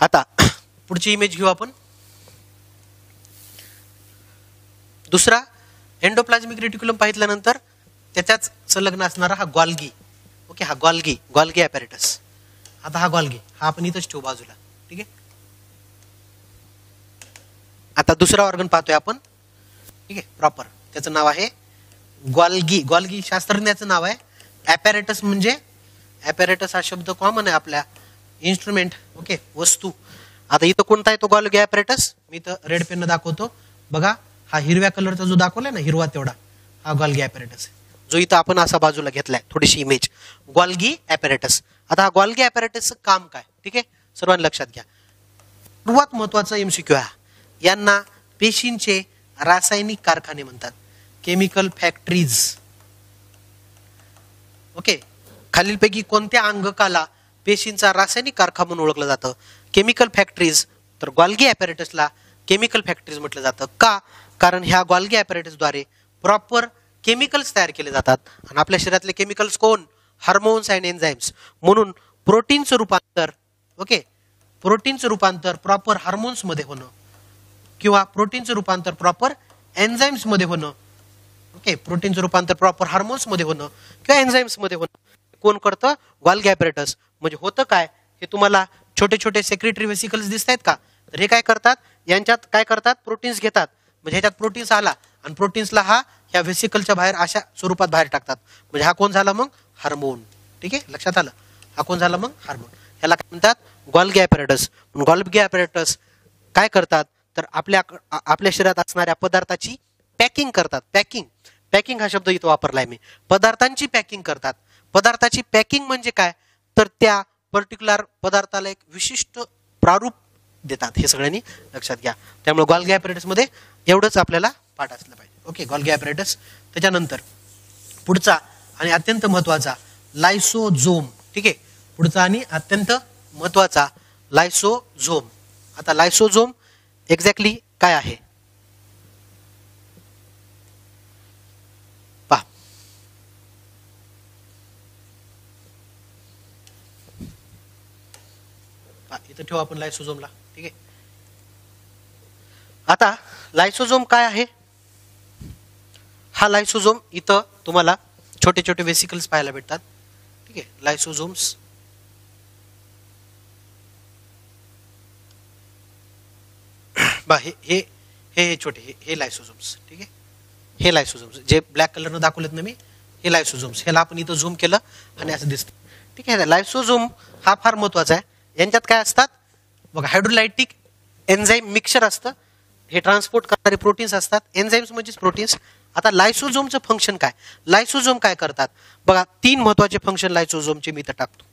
आता पुढची इमेज घेऊ आपण. दुसरा एंडोप्लाझमिक रेटिक्युलम पाहिल्यानंतर त्याच्याच संलग्न असणारा हा गॉल्गी. ओके, हा गॉल्गी ॲपॅरेटस. आता हा गॉल्गी हा आपण इथंच ठेवू बाजूला. ठीक आहे, आता दुसरा ऑर्गन पाहतोय आपण. ठीक आहे, प्रॉपर त्याचं नाव आहे गॉल्गी. गॉल्गी शास्त्रज्ञाचं नाव आहे. ॲपॅरेटस म्हणजे ॲपॅरेटस हा शब्द कॉमन आहे आपल्या. इन्स्ट्रुमेंट, ओके, वस्तू. आता इथं कोणता आहे तो गॉल्गी ॲपॅरेटस? मी इथं रेड पेन दाखवतो. बघा, हा हिरव्या कलरचा जो दाखवलाय ना, हिरवा तेवढा, हा गॉल्गी ॲपॅरेटस आहे, जो इथं आपण असा बाजूला घेतलाय. थोडीशी इमेज गॉल्गी ॲपॅरेटस. आता हा गॉल्गी ॲपॅरेटसचं काम काय? ठीक आहे, सर्वांनी लक्षात घ्या. सर्वात महत्वाचा एमसीक्यू आहे. यांना पेशींचे रासायनिक कारखाने म्हणतात, केमिकल फॅक्टरीज. ओके, खालीलपैकी कोणत्या अंगकाला पेशींचा रासायनिक कारखाना म्हणून ओळखलं जातं? Chemical factories. तर गॉल्गी ॲपॅरेटसला केमिकल फॅक्टरीज म्हटलं जातं. का? कारण ह्या गॉल्गी ॲपॅरेटसद्वारे प्रॉपर केमिकल्स तयार केले जातात. आणि आपल्या शरीरातले केमिकल्स कोण? Hormones and enzymes. म्हणून प्रोटीनचं रूपांतर, ओके, प्रोटीनचं रूपांतर प्रॉपर हार्मोन्समध्ये होणं किंवा प्रोटीनचं रूपांतर प्रॉपर एन्झाईम्समध्ये होणं. ओके, प्रोटीनचं रूपांतर प्रॉपर हार्मोन्समध्ये होणं किंवा एन्झाईम्समध्ये होणं कोण करतं? Golgi apparatus. म्हणजे होतं काय? हे तुम्हाला छोटे छोटे सेक्रेटरी वेसिकल्स दिसत आहेत का? तर हे काय करतात? यांच्यात काय करतात? प्रोटीन्स घेतात. म्हणजे ह्याच्यात प्रोटीन्स आला आणि प्रोटीन्सला हा ह्या व्हेसिकलच्या बाहेर अशा स्वरूपात बाहेर टाकतात. म्हणजे हा कोण झाला मग? हार्मोन. ठीक आहे, लक्षात आलं? हा कोण झाला मग? हार्मोन. ह्याला काय म्हणतात? Golgi apparatus. गॉल्गी ॲपॅरेटस काय करतात? तर आपल्या शरीरात असणाऱ्या पदार्थाची पॅकिंग करतात. पॅकिंग हा शब्द इथं वापरलाय मी. पदार्थांची पॅकिंग करतात. पदार्थाची पॅकिंग म्हणजे काय? तर त्या पर्टिक्युलर पदार्थाला एक विशिष्ट प्रारूप देतात. हे सगळ्यांनी लक्षात घ्या. त्यामुळे गॉल्गी ॲपॅरेटसमध्ये एवढंच आपल्याला पाठ असलं पाहिजे. Okay, Golgi apparatus. त्याच्यानंतर पुढचा आणि अत्यंत महत्वाचा लायसोझोम. ठीक आहे, पुढचा आणि अत्यंत महत्वाचा लायसोझोम. आता लायसोझोम एक्झॅक्टली काय आहे? पहा, इथं ठेवू आपण लायसोझोमला. ठीक आहे, आता लायसोझोम काय आहे? हा लायसोझोम इथं तुम्हाला छोटे छोटे वेसिकल्स पाहायला भेटतात. ठीक आहे, लायसोझोम्स. हे छोटे हे लायसोझोम्स. ठीक आहे, हे लायसोझोम्स जे ब्लॅक कलरनं दाखवलेत ना मी, हे लायसोझोम्स. ह्याला आपण इथं झूम केलं आणि असं दिसतं. ठीक आहे, लायसोझोम हा फार महत्वाचा आहे. यांच्यात काय असतात? बघा, हायड्रोलायटिक एन्झाईम मिक्सचर असतं. हे ट्रान्सपोर्ट करणारे प्रोटीन्स असतात. एन्झाईम्स म्हणजेच प्रोटीन्स. आता लायसोझोमचं फंक्शन काय? लायसोझोम काय करतात? बघा, 3 महत्वाचे फंक्शन लायसोझोमचे मी इथं टाकतो.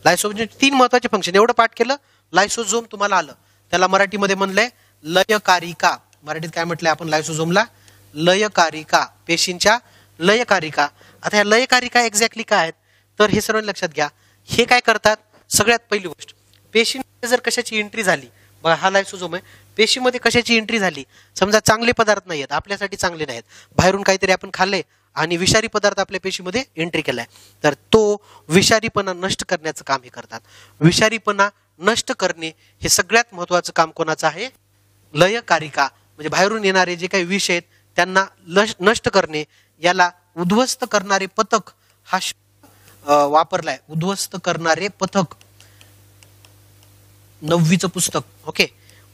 लायसोझोमचे 3 महत्वाचे फंक्शन. एवढं पाठ केलं, लायसोझोम तुम्हाला आलं. त्याला मराठीमध्ये म्हणलंय लयकारिका. मराठीत काय म्हटलंय आपण लायसोझोमला? लयकारिका. पेशींच्या लयकारिका. आता ह्या लयकारिका एक्झॅक्टली काय आहेत? तर हे सर्व लक्षात घ्या. हे काय करतात? सगळ्यात पहिली गोष्ट, पेशींमध्ये जर कशाची एंट्री झाली, बघा हा लायसोझोम आहे, पेशीमध्ये कशाची एंट्री झाली, समजा चांगले पदार्थ नाही आहेत, आपल्यासाठी चांगले नाहीत, बाहेरून काहीतरी आपण खाल्ले आणि विषारी पदार्थ आपल्या पेशीमध्ये एंट्री केलाय, तर तो विषारीपणा नष्ट करण्याचं काम हे करतात. विषारीपणा नष्ट करणे हे सगळ्यात महत्वाचं काम कोणाचं आहे? लयकारिका. म्हणजे बाहेरून येणारे जे काही विष आहेत त्यांना नष्ट करणे. याला उद्ध्वस्त करणारे पथक हा वापरलाय. उद्ध्वस्त करणारे पथक, 9वीचं पुस्तक. ओके,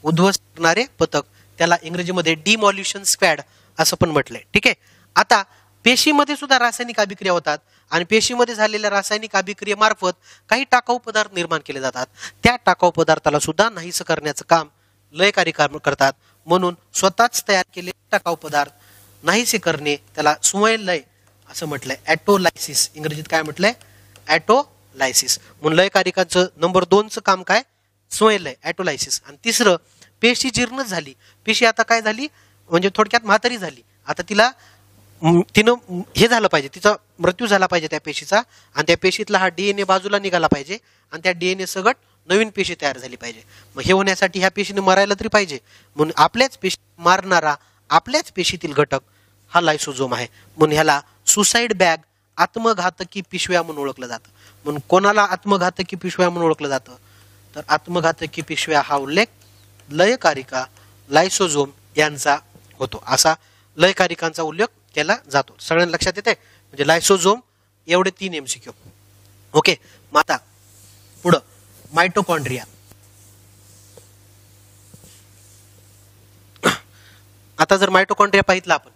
उद्ध्वस्त करणारे पथक, त्याला इंग्रजीमध्ये डिमॉल्युशन स्क्वॅड असं पण म्हटलंय. ठीक आहे, आता पेशीमध्ये सुद्धा रासायनिक अभिक्रिया होतात आणि पेशीमध्ये झालेल्या रासायनिक अभिक्रियेमार्फत काही टाकाऊ पदार्थ निर्माण केले जातात. त्या टाकाऊ पदार्थाला सुद्धा नाहीसं करण्याचं काम लयकारी काम करतात. म्हणून स्वतःच तयार केलेले टाकाऊ पदार्थ नाहीसे करणे त्याला संलय असं म्हटलंय. ॲटोलायसिस, इंग्रजीत काय म्हटलंय? ॲटोलायसिस. म्हणून लयकारिकाचं नंबर 2चं काम काय? संलय, ॲटोलायसिस. आणि तिसरं, पेशी जीर्णच झाली. पेशी आता काय झाली म्हणजे थोडक्यात म्हातारी झाली. आता तिनं हे झालं पाहिजे, तिचा मृत्यू झाला पाहिजे त्या पेशीचा, आणि त्या पेशीतला हा DNA बाजूला निघाला पाहिजे आणि त्या DNA सगट नवीन पेशी तयार झाली पाहिजे. मग हे होण्यासाठी ह्या पेशीने मरायला तरी पाहिजे. म्हणून आपल्याच पेशी मारणारा आपल्याच पेशीतील घटक हा लायसोझोम आहे. म्हणून ह्याला सुसाईड बॅग, आत्मघातकी पिशव्या म्हणून ओळखलं जातं. म्हणून कोणाला आत्मघातकी पिशव्या म्हणून ओळखलं जातं? तर आत्मघातकी पिशव्या हा उल्लेख लयकारिका, लायसोझोम यांचा होतो. असा लयकारिकांचा उल्लेख केला जातो. सगळ्यांना लक्षात येते? म्हणजे लायसोझोम एवढे 3 MCQ. ओके. मग आता पुढं मायटोकॉन्ड्रिया. आता जर मायटोकॉन्ड्रिया पाहितला आपण,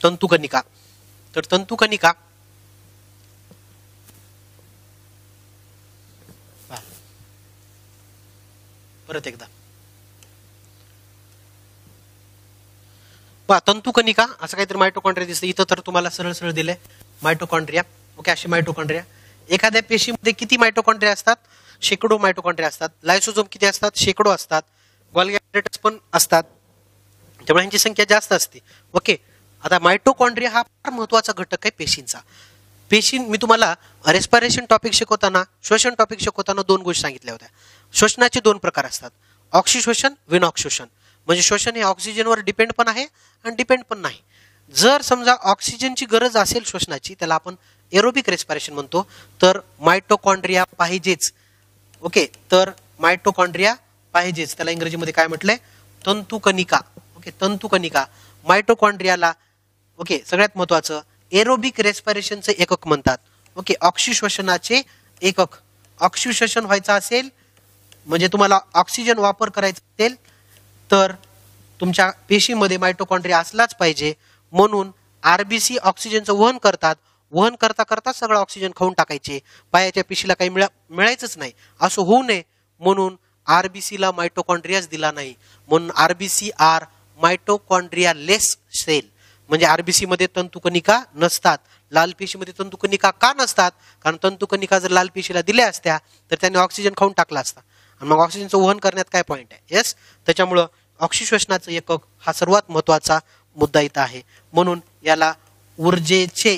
तंतुकणिका, तर तंतुकणिका परत एकदा तंतुकणिका असं काहीतरी मायटोकॉन्ड्रिया दिसतं इथं. तर तुम्हाला सरळ सरळ दिलंय मायटोकॉन्ड्रिया. ओके. अशी मायटोकॉन्ड्रिया. एखाद्या पेशीमध्ये किती मायटोकॉन्ड्रिया असतात? शेकडो मायटोकॉन्ड्रिया असतात. लायसोझोम किती असतात? शेकडो असतात. गोल्गी ॲपरेटस पण असतात, त्यामुळे यांची संख्या जास्त असते. ओके. आता मायटोकॉन्ड्रिया हा फार महत्वाचा घटक आहे पेशींचा. मी तुम्हाला रेस्पिरेशन टॉपिक शिकवताना, श्वसन टॉपिक शिकवताना 2 गोष्टी सांगितल्या होत्या. श्वसनाचे 2 प्रकार असतात, ऑक्सिश्वसन, विनॉक्सिश्वसन. म्हणजे श्वसन हे ऑक्सिजनवर डिपेंड पण आहे आणि डिपेंड पण नाही. जर समजा ऑक्सिजनची गरज असेल श्वसनाची, त्याला आपण एरोबिक रेस्पिरेशन म्हणतो, तर मायटोकॉन्ड्रिया पाहिजेच. ओके. तर मायटोकॉन्ड्रिया पाहिजेच. त्याला इंग्रजीमध्ये काय म्हटलंय? तंतुकणिका. ओके. तंतुकणिका मायटोकॉन्ड्रियाला ओके सगळ्यात महत्वाचं एरोबिक रेस्पिरेशनचे एकक म्हणतात. ओके. ऑक्सिश्वसनाचे एकक. ऑक्सिश्वसन व्हायचं असेल म्हणजे तुम्हाला ऑक्सिजन वापर करायचा असेल तर तुमच्या पेशीमध्ये मायटोकॉन्ड्रिया असलाच पाहिजे. म्हणून RBC ऑक्सिजनचं वहन करतात. वहन करता करता सगळं ऑक्सिजन खाऊन टाकायचे. पायाच्या पेशीला काही मिळायचंच नाही. असं होऊ नये म्हणून RBCला मायटोकॉन्ड्रियाच दिला नाही. म्हणून RBC आर मायटोकॉन्ड्रिया लेस सेल. म्हणजे RBC मध्ये तंतुकणिका नसतात. लाल पेशीमध्ये तंतुकणिका का नसतात? कारण तंतुकणिका जर लाल पेशीला दिल्या असत्या तर त्याने ऑक्सिजन खाऊन टाकला असता आणि मग ऑक्सिजनचं वहन करण्यात काय पॉईंट आहे? येस. त्याच्यामुळं ऑक्सिश्वसनाचं एकक हा सर्वात महत्वाचा मुद्दा इथं आहे. म्हणून याला ऊर्जेचे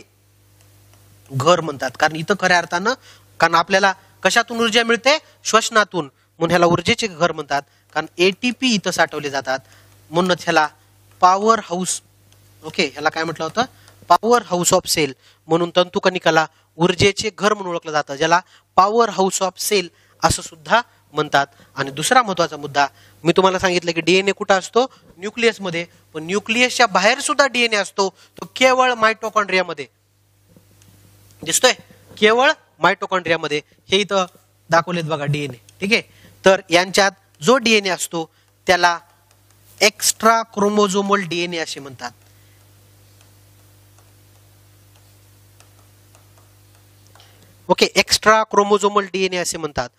घर म्हणतात. कारण इथं खऱ्या अर्थानं, कारण आपल्याला कशातून ऊर्जा मिळते? श्वसनातून. म्हणून ह्याला ऊर्जेचे घर म्हणतात. कारण ATP इथं साठवले जातात. म्हणूनच ह्याला पॉवर हाऊस. ओके. ह्याला काय म्हटलं होतं? Power house of cell. म्हणून तंतुकणिकाला ऊर्जेचे घर म्हणून ओळखलं जातं, ज्याला पॉवर हाऊस ऑफ सेल असं सुद्धा म्हणतात. आणि दुसरा महत्वाचा मुद्दा, मी तुम्हाला सांगितलं की DNA कुठं असतो? न्यूक्लियसमध्ये. पण न्यूक्लियसच्या बाहेर सुद्धा DNA असतो. तो केवळ मायटोकॉन्ड्रियामध्ये दिसतोय. केवळ मायटोकॉन्ड्रियामध्ये. हे इथं दाखवलेत बघा DNA. ठीक आहे. तर यांच्यात जो DNA असतो त्याला एक्स्ट्रा क्रोमोझोमल DNA असे म्हणतात. ओके. एक्स्ट्रा क्रोमोझोमल DNA असे म्हणतात.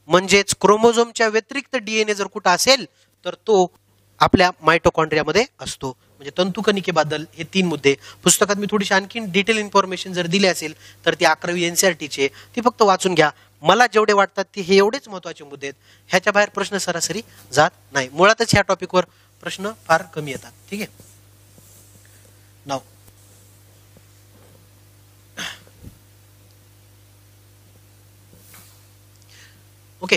म्हणजेच क्रोमोझोमच्या व्यतिरिक्त DNA जर कुठं असेल तर तो आपल्या मायटोकॉन्ड्रियामध्ये असतो. म्हणजे तंतुकणिकेबद्दल हे 3 मुद्दे पुस्तकात मी थोडीशी आणखीन डिटेल इन्फॉर्मेशन जर दिली असेल तर ती 11वी NCERTचे ती फक्त वाचून घ्या. मला जेवढे वाटतात ते हे एवढेच महत्वाचे मुद्दे आहेत. ह्याच्या बाहेर प्रश्न सरासरी जात नाही. मुळातच ह्या टॉपिकवर प्रश्न फार कमी येतात. ठीक आहे. नाव ओके.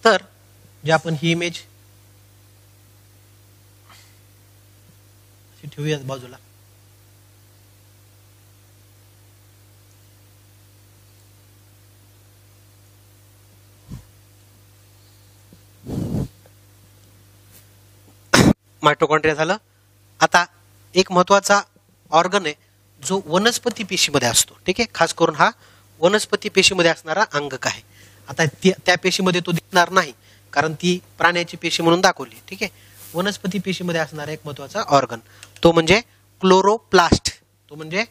तर जे आपण ही इमेज ठेवूयात बाजूला. मायटोकॉन्ड्रिया झालं. आता एक महत्वाचा ऑर्गन आहे जो वनस्पती पेशीमध्ये असतो. ठीक आहे. खास करून हा वनस्पती पेशीमध्ये असणारा अंगक आहे. आता त्या पेशीमध्ये तो दिसणार नाही कारण ती प्राण्याची पेशी म्हणून दाखवली. ठीक आहे. वनस्पती पेशीमध्ये असणारा एक महत्वाचा ऑर्गन तो म्हणजे क्लोरोप्लास्ट, तो म्हणजे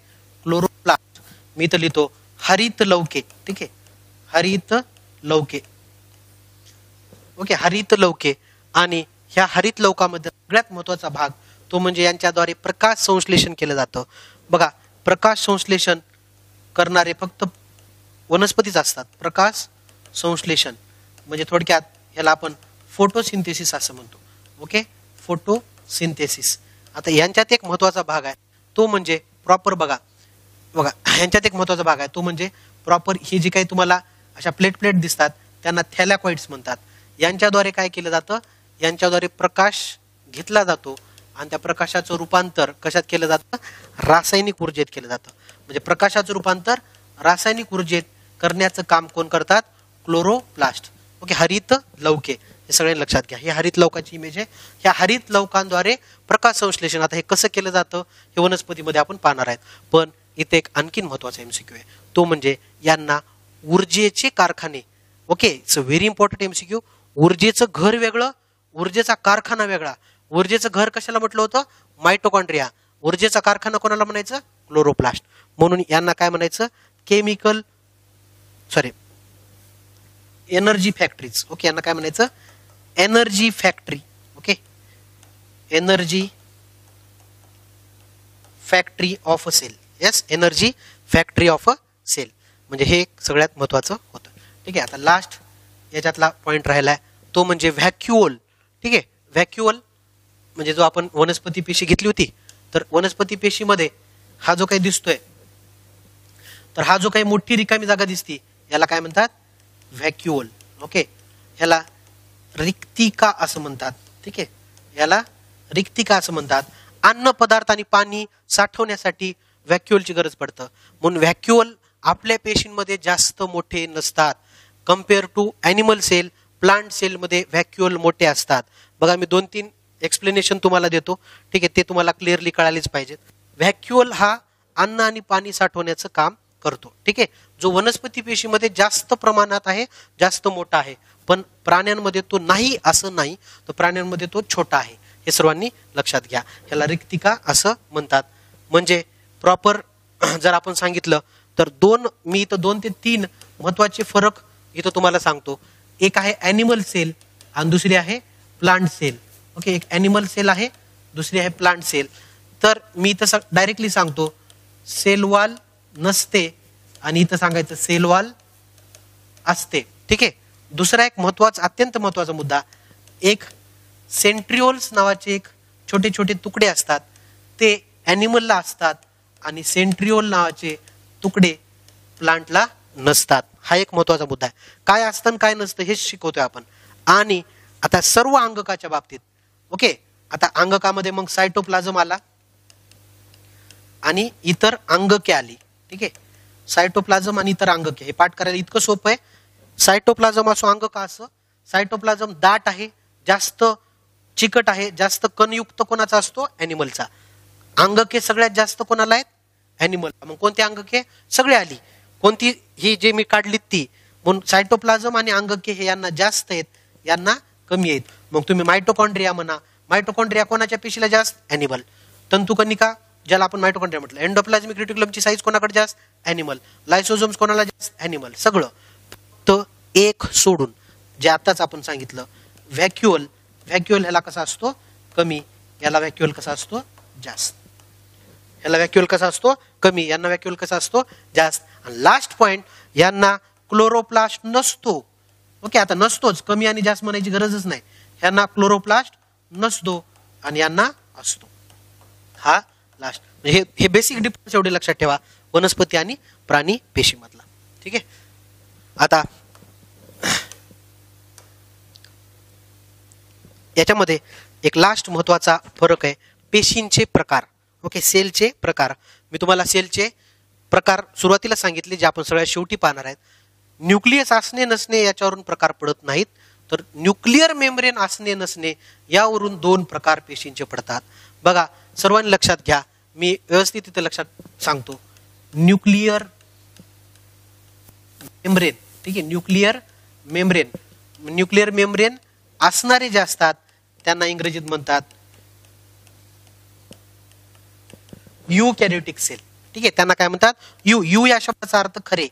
क्लोरोप्लास्ट. मी तर लिहितो हरित लवके. ठीक आहे, हरित लवके. ओके, हरित लवके. आणि ह्या हरित लवकामध्ये सगळ्यात महत्वाचा भाग तो म्हणजे यांच्याद्वारे प्रकाश संश्लेषण केलं जातं. बघा, प्रकाश संश्लेषण करणारे फक्त वनस्पतीच असतात. प्रकाश संश्लेषण म्हणजे थोडक्यात ह्याला आपण फोटोसिंथेसिस असं म्हणतो. Okay, photosynthesis. आता यांच्यात एक महत्वाचा भाग आहे तो म्हणजे प्रॉपर बघा यांच्यात एक महत्वाचा भाग आहे तो म्हणजे प्रॉपर ही जी काही तुम्हाला अशा प्लेट दिसतात त्यांना थॅलॅकॉइड्स म्हणतात. यांच्याद्वारे काय केलं जातं, यांच्याद्वारे प्रकाश घेतला जातो आणि त्या प्रकाशाचं रूपांतर कशात केलं जातं, रासायनिक ऊर्जेत केलं जातं. म्हणजे प्रकाशाचं रूपांतर रासायनिक ऊर्जेत करण्याचं काम कोण करतात, क्लोरोप्लास्ट. ओके, हरित लवके. हे सगळ्यांनी लक्षात घ्या, ही हरित लवकाची इमेज आहे. ह्या हरित लवकांद्वारे प्रकाश संश्लेषण आता हे कसं केलं जातं हे वनस्पतीमध्ये आपण पाहणार आहेत. पण इथे एक आणखीन महत्वाचा एमसीक्यू आहे तो म्हणजे यांना ऊर्जेचे कारखाने. Okay, it's a very important MCQ. ऊर्जेचं घर वेगळं, ऊर्जेचा कारखाना वेगळा. ऊर्जेचं घर कशाला म्हटलं होतं, मायटोकॉन्ड्रिया. ऊर्जेचा कारखाना कोणाला म्हणायचं, क्लोरोप्लास्ट. म्हणून यांना काय म्हणायचं, एनर्जी फॅक्टरीज. ओके, यांना काय म्हणायचं, energy factory. Okay, energy factory of a cell. Yes, energy factory of a cell. म्हणजे हे सगळ्यात महत्वाचं होतं. ठीक आहे, आता लास्ट याच्यातला पॉईंट राहिला आहे तो म्हणजे व्हॅक्युओल. ठीक आहे, व्हॅक्युओल म्हणजे जो आपण वनस्पती पेशी घेतली होती तर वनस्पती पेशीमध्ये हा जो काही दिसतोय तर हा जो काही मोठी रिकामी जागा दिसती याला काय म्हणतात, व्हॅक्युओल. ओके, ह्याला रिक्तिका असं म्हणतात. ठीक आहे, याला रिक्तिका असं म्हणतात. अन्न पदार्थ आणि पाणी साठवण्यासाठी व्हॅक्युओलची गरज पडतं. म्हणून व्हॅक्युओल आपल्या पेशींमध्ये जास्त मोठे नसतात. Compare to animal cell, plant सेलमध्ये व्हॅक्युओल मोठे असतात. बघा, मी 2-3 एक्सप्लेनेशन तुम्हाला देतो. ठीक आहे, ते तुम्हाला क्लिअरली कळालेच पाहिजेत. व्हॅक्युओल हा अन्न आणि पाणी साठवण्याचं काम करतो. ठीक आहे, जो वनस्पती पेशीमध्ये जास्त प्रमाणात आहे, जास्त मोठा आहे. पण प्राण्यांमध्ये तो नाही असं नाही, तर प्राण्यांमध्ये तो छोटा आहे. हे सर्वांनी लक्षात घ्या. ह्याला रिक्तिका असं म्हणतात. म्हणजे प्रॉपर जर आपण सांगितलं तर मी इथं 2 ते 3 महत्वाचे फरक इथं तुम्हाला सांगतो. एक आहे ॲनिमल सेल आणि दुसरी आहे प्लांट सेल. ओके, एक ॲनिमल सेल आहे, दुसरी आहे प्लांट सेल. तर मी इथं डायरेक्टली सांगतो, सेल वॉल नसते आणि इथं सांगायचं सेल वॉल असते. ठीक आहे, दुसरा एक अत्यंत महत्वाचा मुद्दा, एक सेंट्रिओल्स नावाचे एक छोटे छोटे तुकडे असतात ते ॲनिमलला असतात आणि सेंट्रिओल नावाचे तुकडे प्लांटला नसतात. हा एक महत्वाचा मुद्दा आहे. काय असतं काय नसतं हेच शिकवतोय आपण. आणि आता सर्व अंगकाच्या बाबतीत, ओके, आता अंगकामध्ये मग सायटोप्लाझम आला आणि इतर अंगके आली. ठीक आहे, सायटोप्लाझम आणि इतर अंगके हे पाठ करायला इतकं सोपं आहे. सायटोप्लाझम असो अंगका असो, सायटोप्लाझम दाट आहे, जास्त चिकट आहे, जास्त कणयुक्त कोणाचा असतो, ॲनिमलचा. अंगके सगळ्यात जास्त कोणाला आहेत, ॲनिमल. मग कोणती अंगके, सगळे आली. कोणती, ही जे मी काढली ती. म्हणून सायटोप्लाझम आणि अंगके हे यांना जास्त आहेत, यांना कमी आहेत. मग तुम्ही मायटोकॉन्ड्रिया म्हणा, मायटोकॉन्ड्रिया कोणाच्या पेशीला जास्त, ॲनिमल. तंतुकणिका ज्याला आपण मायटोकॉन्ड्रिया म्हटलं. एंडोप्लाझमिक रेटिक्युलमची साईज कोणाकडे जास्त, ॲनिमल. लायसोझोम्स कोणाला जास्त, ॲनिमल. सगळं तर एक सोडून जे आताच आपण सांगितलं व्हॅक्युओल. व्हॅक्युओल ह्याला कसा असतो, कमी. याला व्हॅक्युओल कसा असतो, जास्त. याला व्हॅक्युओल कसा असतो, कमी. यांना व्हॅक्युओल कसा असतो, जास्त. आणि लास्ट पॉइंट, यांना क्लोरोप्लास्ट नसतो. ओके, आता नसतोच, कमी आणि जास्त म्हणायची गरजच नाही. यांना क्लोरोप्लास्ट नसतो आणि यांना असतो. हा लास्ट, म्हणजे हे बेसिक डिफरन्स एवढे लक्षात ठेवा वनस्पती आणि प्राणी पेशीमधला. ठीक आहे, आता याच्यामध्ये एक लास्ट महत्वाचा फरक आहे, पेशींचे प्रकार. ओके, सेलचे प्रकार. मी तुम्हाला सेलचे प्रकार सुरुवातीला सांगितले जे आपण सगळ्यात शेवटी पाहणार आहेत. न्यूक्लियस असणे नसणे याच्यावरून प्रकार पडत नाहीत, तर न्यूक्लिअर मेम्ब्रेन असणे नसणे यावरून 2 प्रकार पेशींचे पडतात. बघा, सर्वांनी लक्षात घ्या, मी व्यवस्थित इथे लक्षात सांगतो. Nuclear membrane. ठीक आहे, न्यूक्लिअर मेम्ब्रेन. न्यूक्लिअर मेम्ब्रेन असणारे जे असतात त्यांना इंग्रजीत म्हणतात यू कॅरियोटिक सेल. ठीक आहे, त्यांना काय म्हणतात? यू. यू या शब्दाचा अर्थ खरे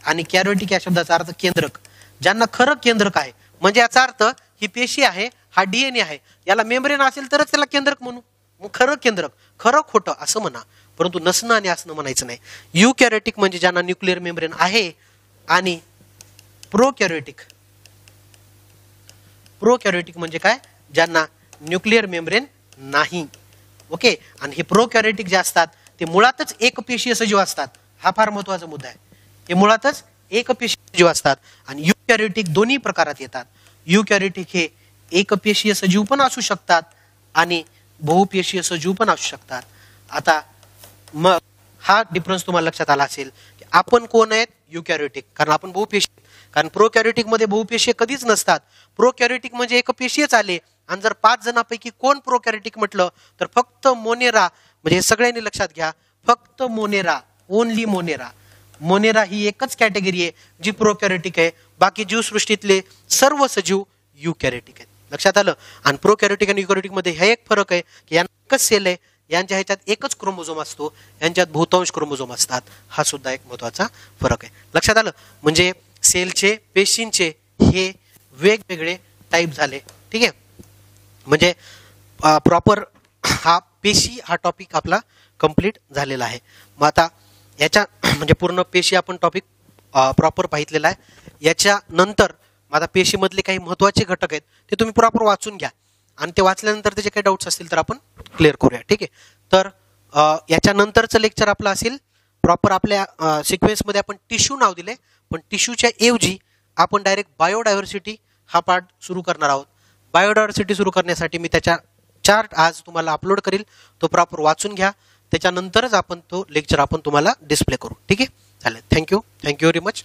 आणि कॅरियोटिक या शब्दाचा अर्थ केंद्रक. ज्यांना खरं केंद्रक आहे, म्हणजे याचा अर्थ ही पेशी आहे, हा डीएनए आहे, याला मेम्ब्रेन असेल तरच त्याला केंद्रक म्हणू. मग खरं केंद्रक, खरं खोटं असं म्हणा, परंतु नसणं आणि असणं म्हणायचं नाही. यू कॅरियोटिक म्हणजे ज्यांना न्यूक्लिअर मेम्ब्रेन आहे आणि प्रोकॅरियोटिक. प्रोकॅरियोटिक म्हणजे काय? ज्यांना न्यूक्लिअर मेम्ब्रेन नाही. ओके. आणि हे प्रोकॅरियोटिक जे असतात ते मुळातच एकपेशीय सजीव असतात. हा फार महत्वाचा मुद्दा आहे. हे मुळातच एकपेशीय सजीव असतात आणि युकॅरियोटिक दोन्ही प्रकारात येतात. युकॅरियोटिक हे एकपेशीय सजीव पण असू शकतात आणि बहुपेशीय सजीव पण असू शकतात. आता मग हा डिफरन्स तुम्हाला लक्षात आला असेल की आपण कोण आहेत? युकॅरियोटिक. कारण आपण बहुपेशीय. कारण प्रोकॅरियोटिक मध्ये बहुपेशीय कधीच नसतात. प्रोकॅरियोटिक म्हणजे एकपेशीयच आले. आणि जर 5 जणांपैकी कोण प्रोकॅरियोटिक म्हटलं तर फक्त मोनेरा, म्हणजे सगळ्यांनी लक्षात घ्या, फक्त मोनेरा, ओनली मोनेरा. मोनेरा ही एकच कॅटेगरी आहे जी प्रोकॅरियोटिक आहे. बाकी जीवसृष्टीतले सर्व सजीव युकॅरियोटिक आहेत. लक्षात आलं? आणि प्रोकॅरियोटिक आणि युकॅरियोटिक मध्ये हे एक फरक आहे की यांना एकच सेल आहे, यांच्या ह्याच्यात एकच क्रोमोझोम असतो, यांच्यात बहुतांश क्रोमोझोम असतात. हा सुद्धा एक महत्वाचा फरक आहे. लक्षात आलं? म्हणजे सेलचे, पेशींचे हे वेगवेगळे टाईप झाले. ठीक आहे, म्हणजे प्रॉपर हा पेशी हा टॉपिक आपला कंप्लीट झालेला आहे. मग आता याच्या म्हणजे पूर्ण पेशी आपण टॉपिक प्रॉपर पाहितलेला आहे. याच्या नंतर आता पेशीमधले काही महत्वाचे घटक आहेत ते तुम्ही प्रॉपर वाचून घ्या आणि ते वाचल्यानंतर त्याचे काही डाऊट्स असतील तर आपण क्लिअर करूया. ठीक आहे, तर याच्यानंतरचं लेक्चर आपलं असेल प्रॉपर आपल्या सिक्वेन्समध्ये आपण टिश्यू नाव दिले, पण टिश्यूच्या ऐवजी आपण डायरेक्ट बायोडायव्हर्सिटी हा पार्ट सुरू करणार आहोत. बायोडायव्हर्सिटी सुरू करण्यासाठी मी त्याच्या चार्ट आज तुम्हाला अपलोड करील, तो प्रॉपर वाचून घ्या. त्याच्यानंतरच आपण तो लेक्चर आपण तुम्हाला डिस्प्ले करू. ठीक आहे, चालेल. Thank you very much.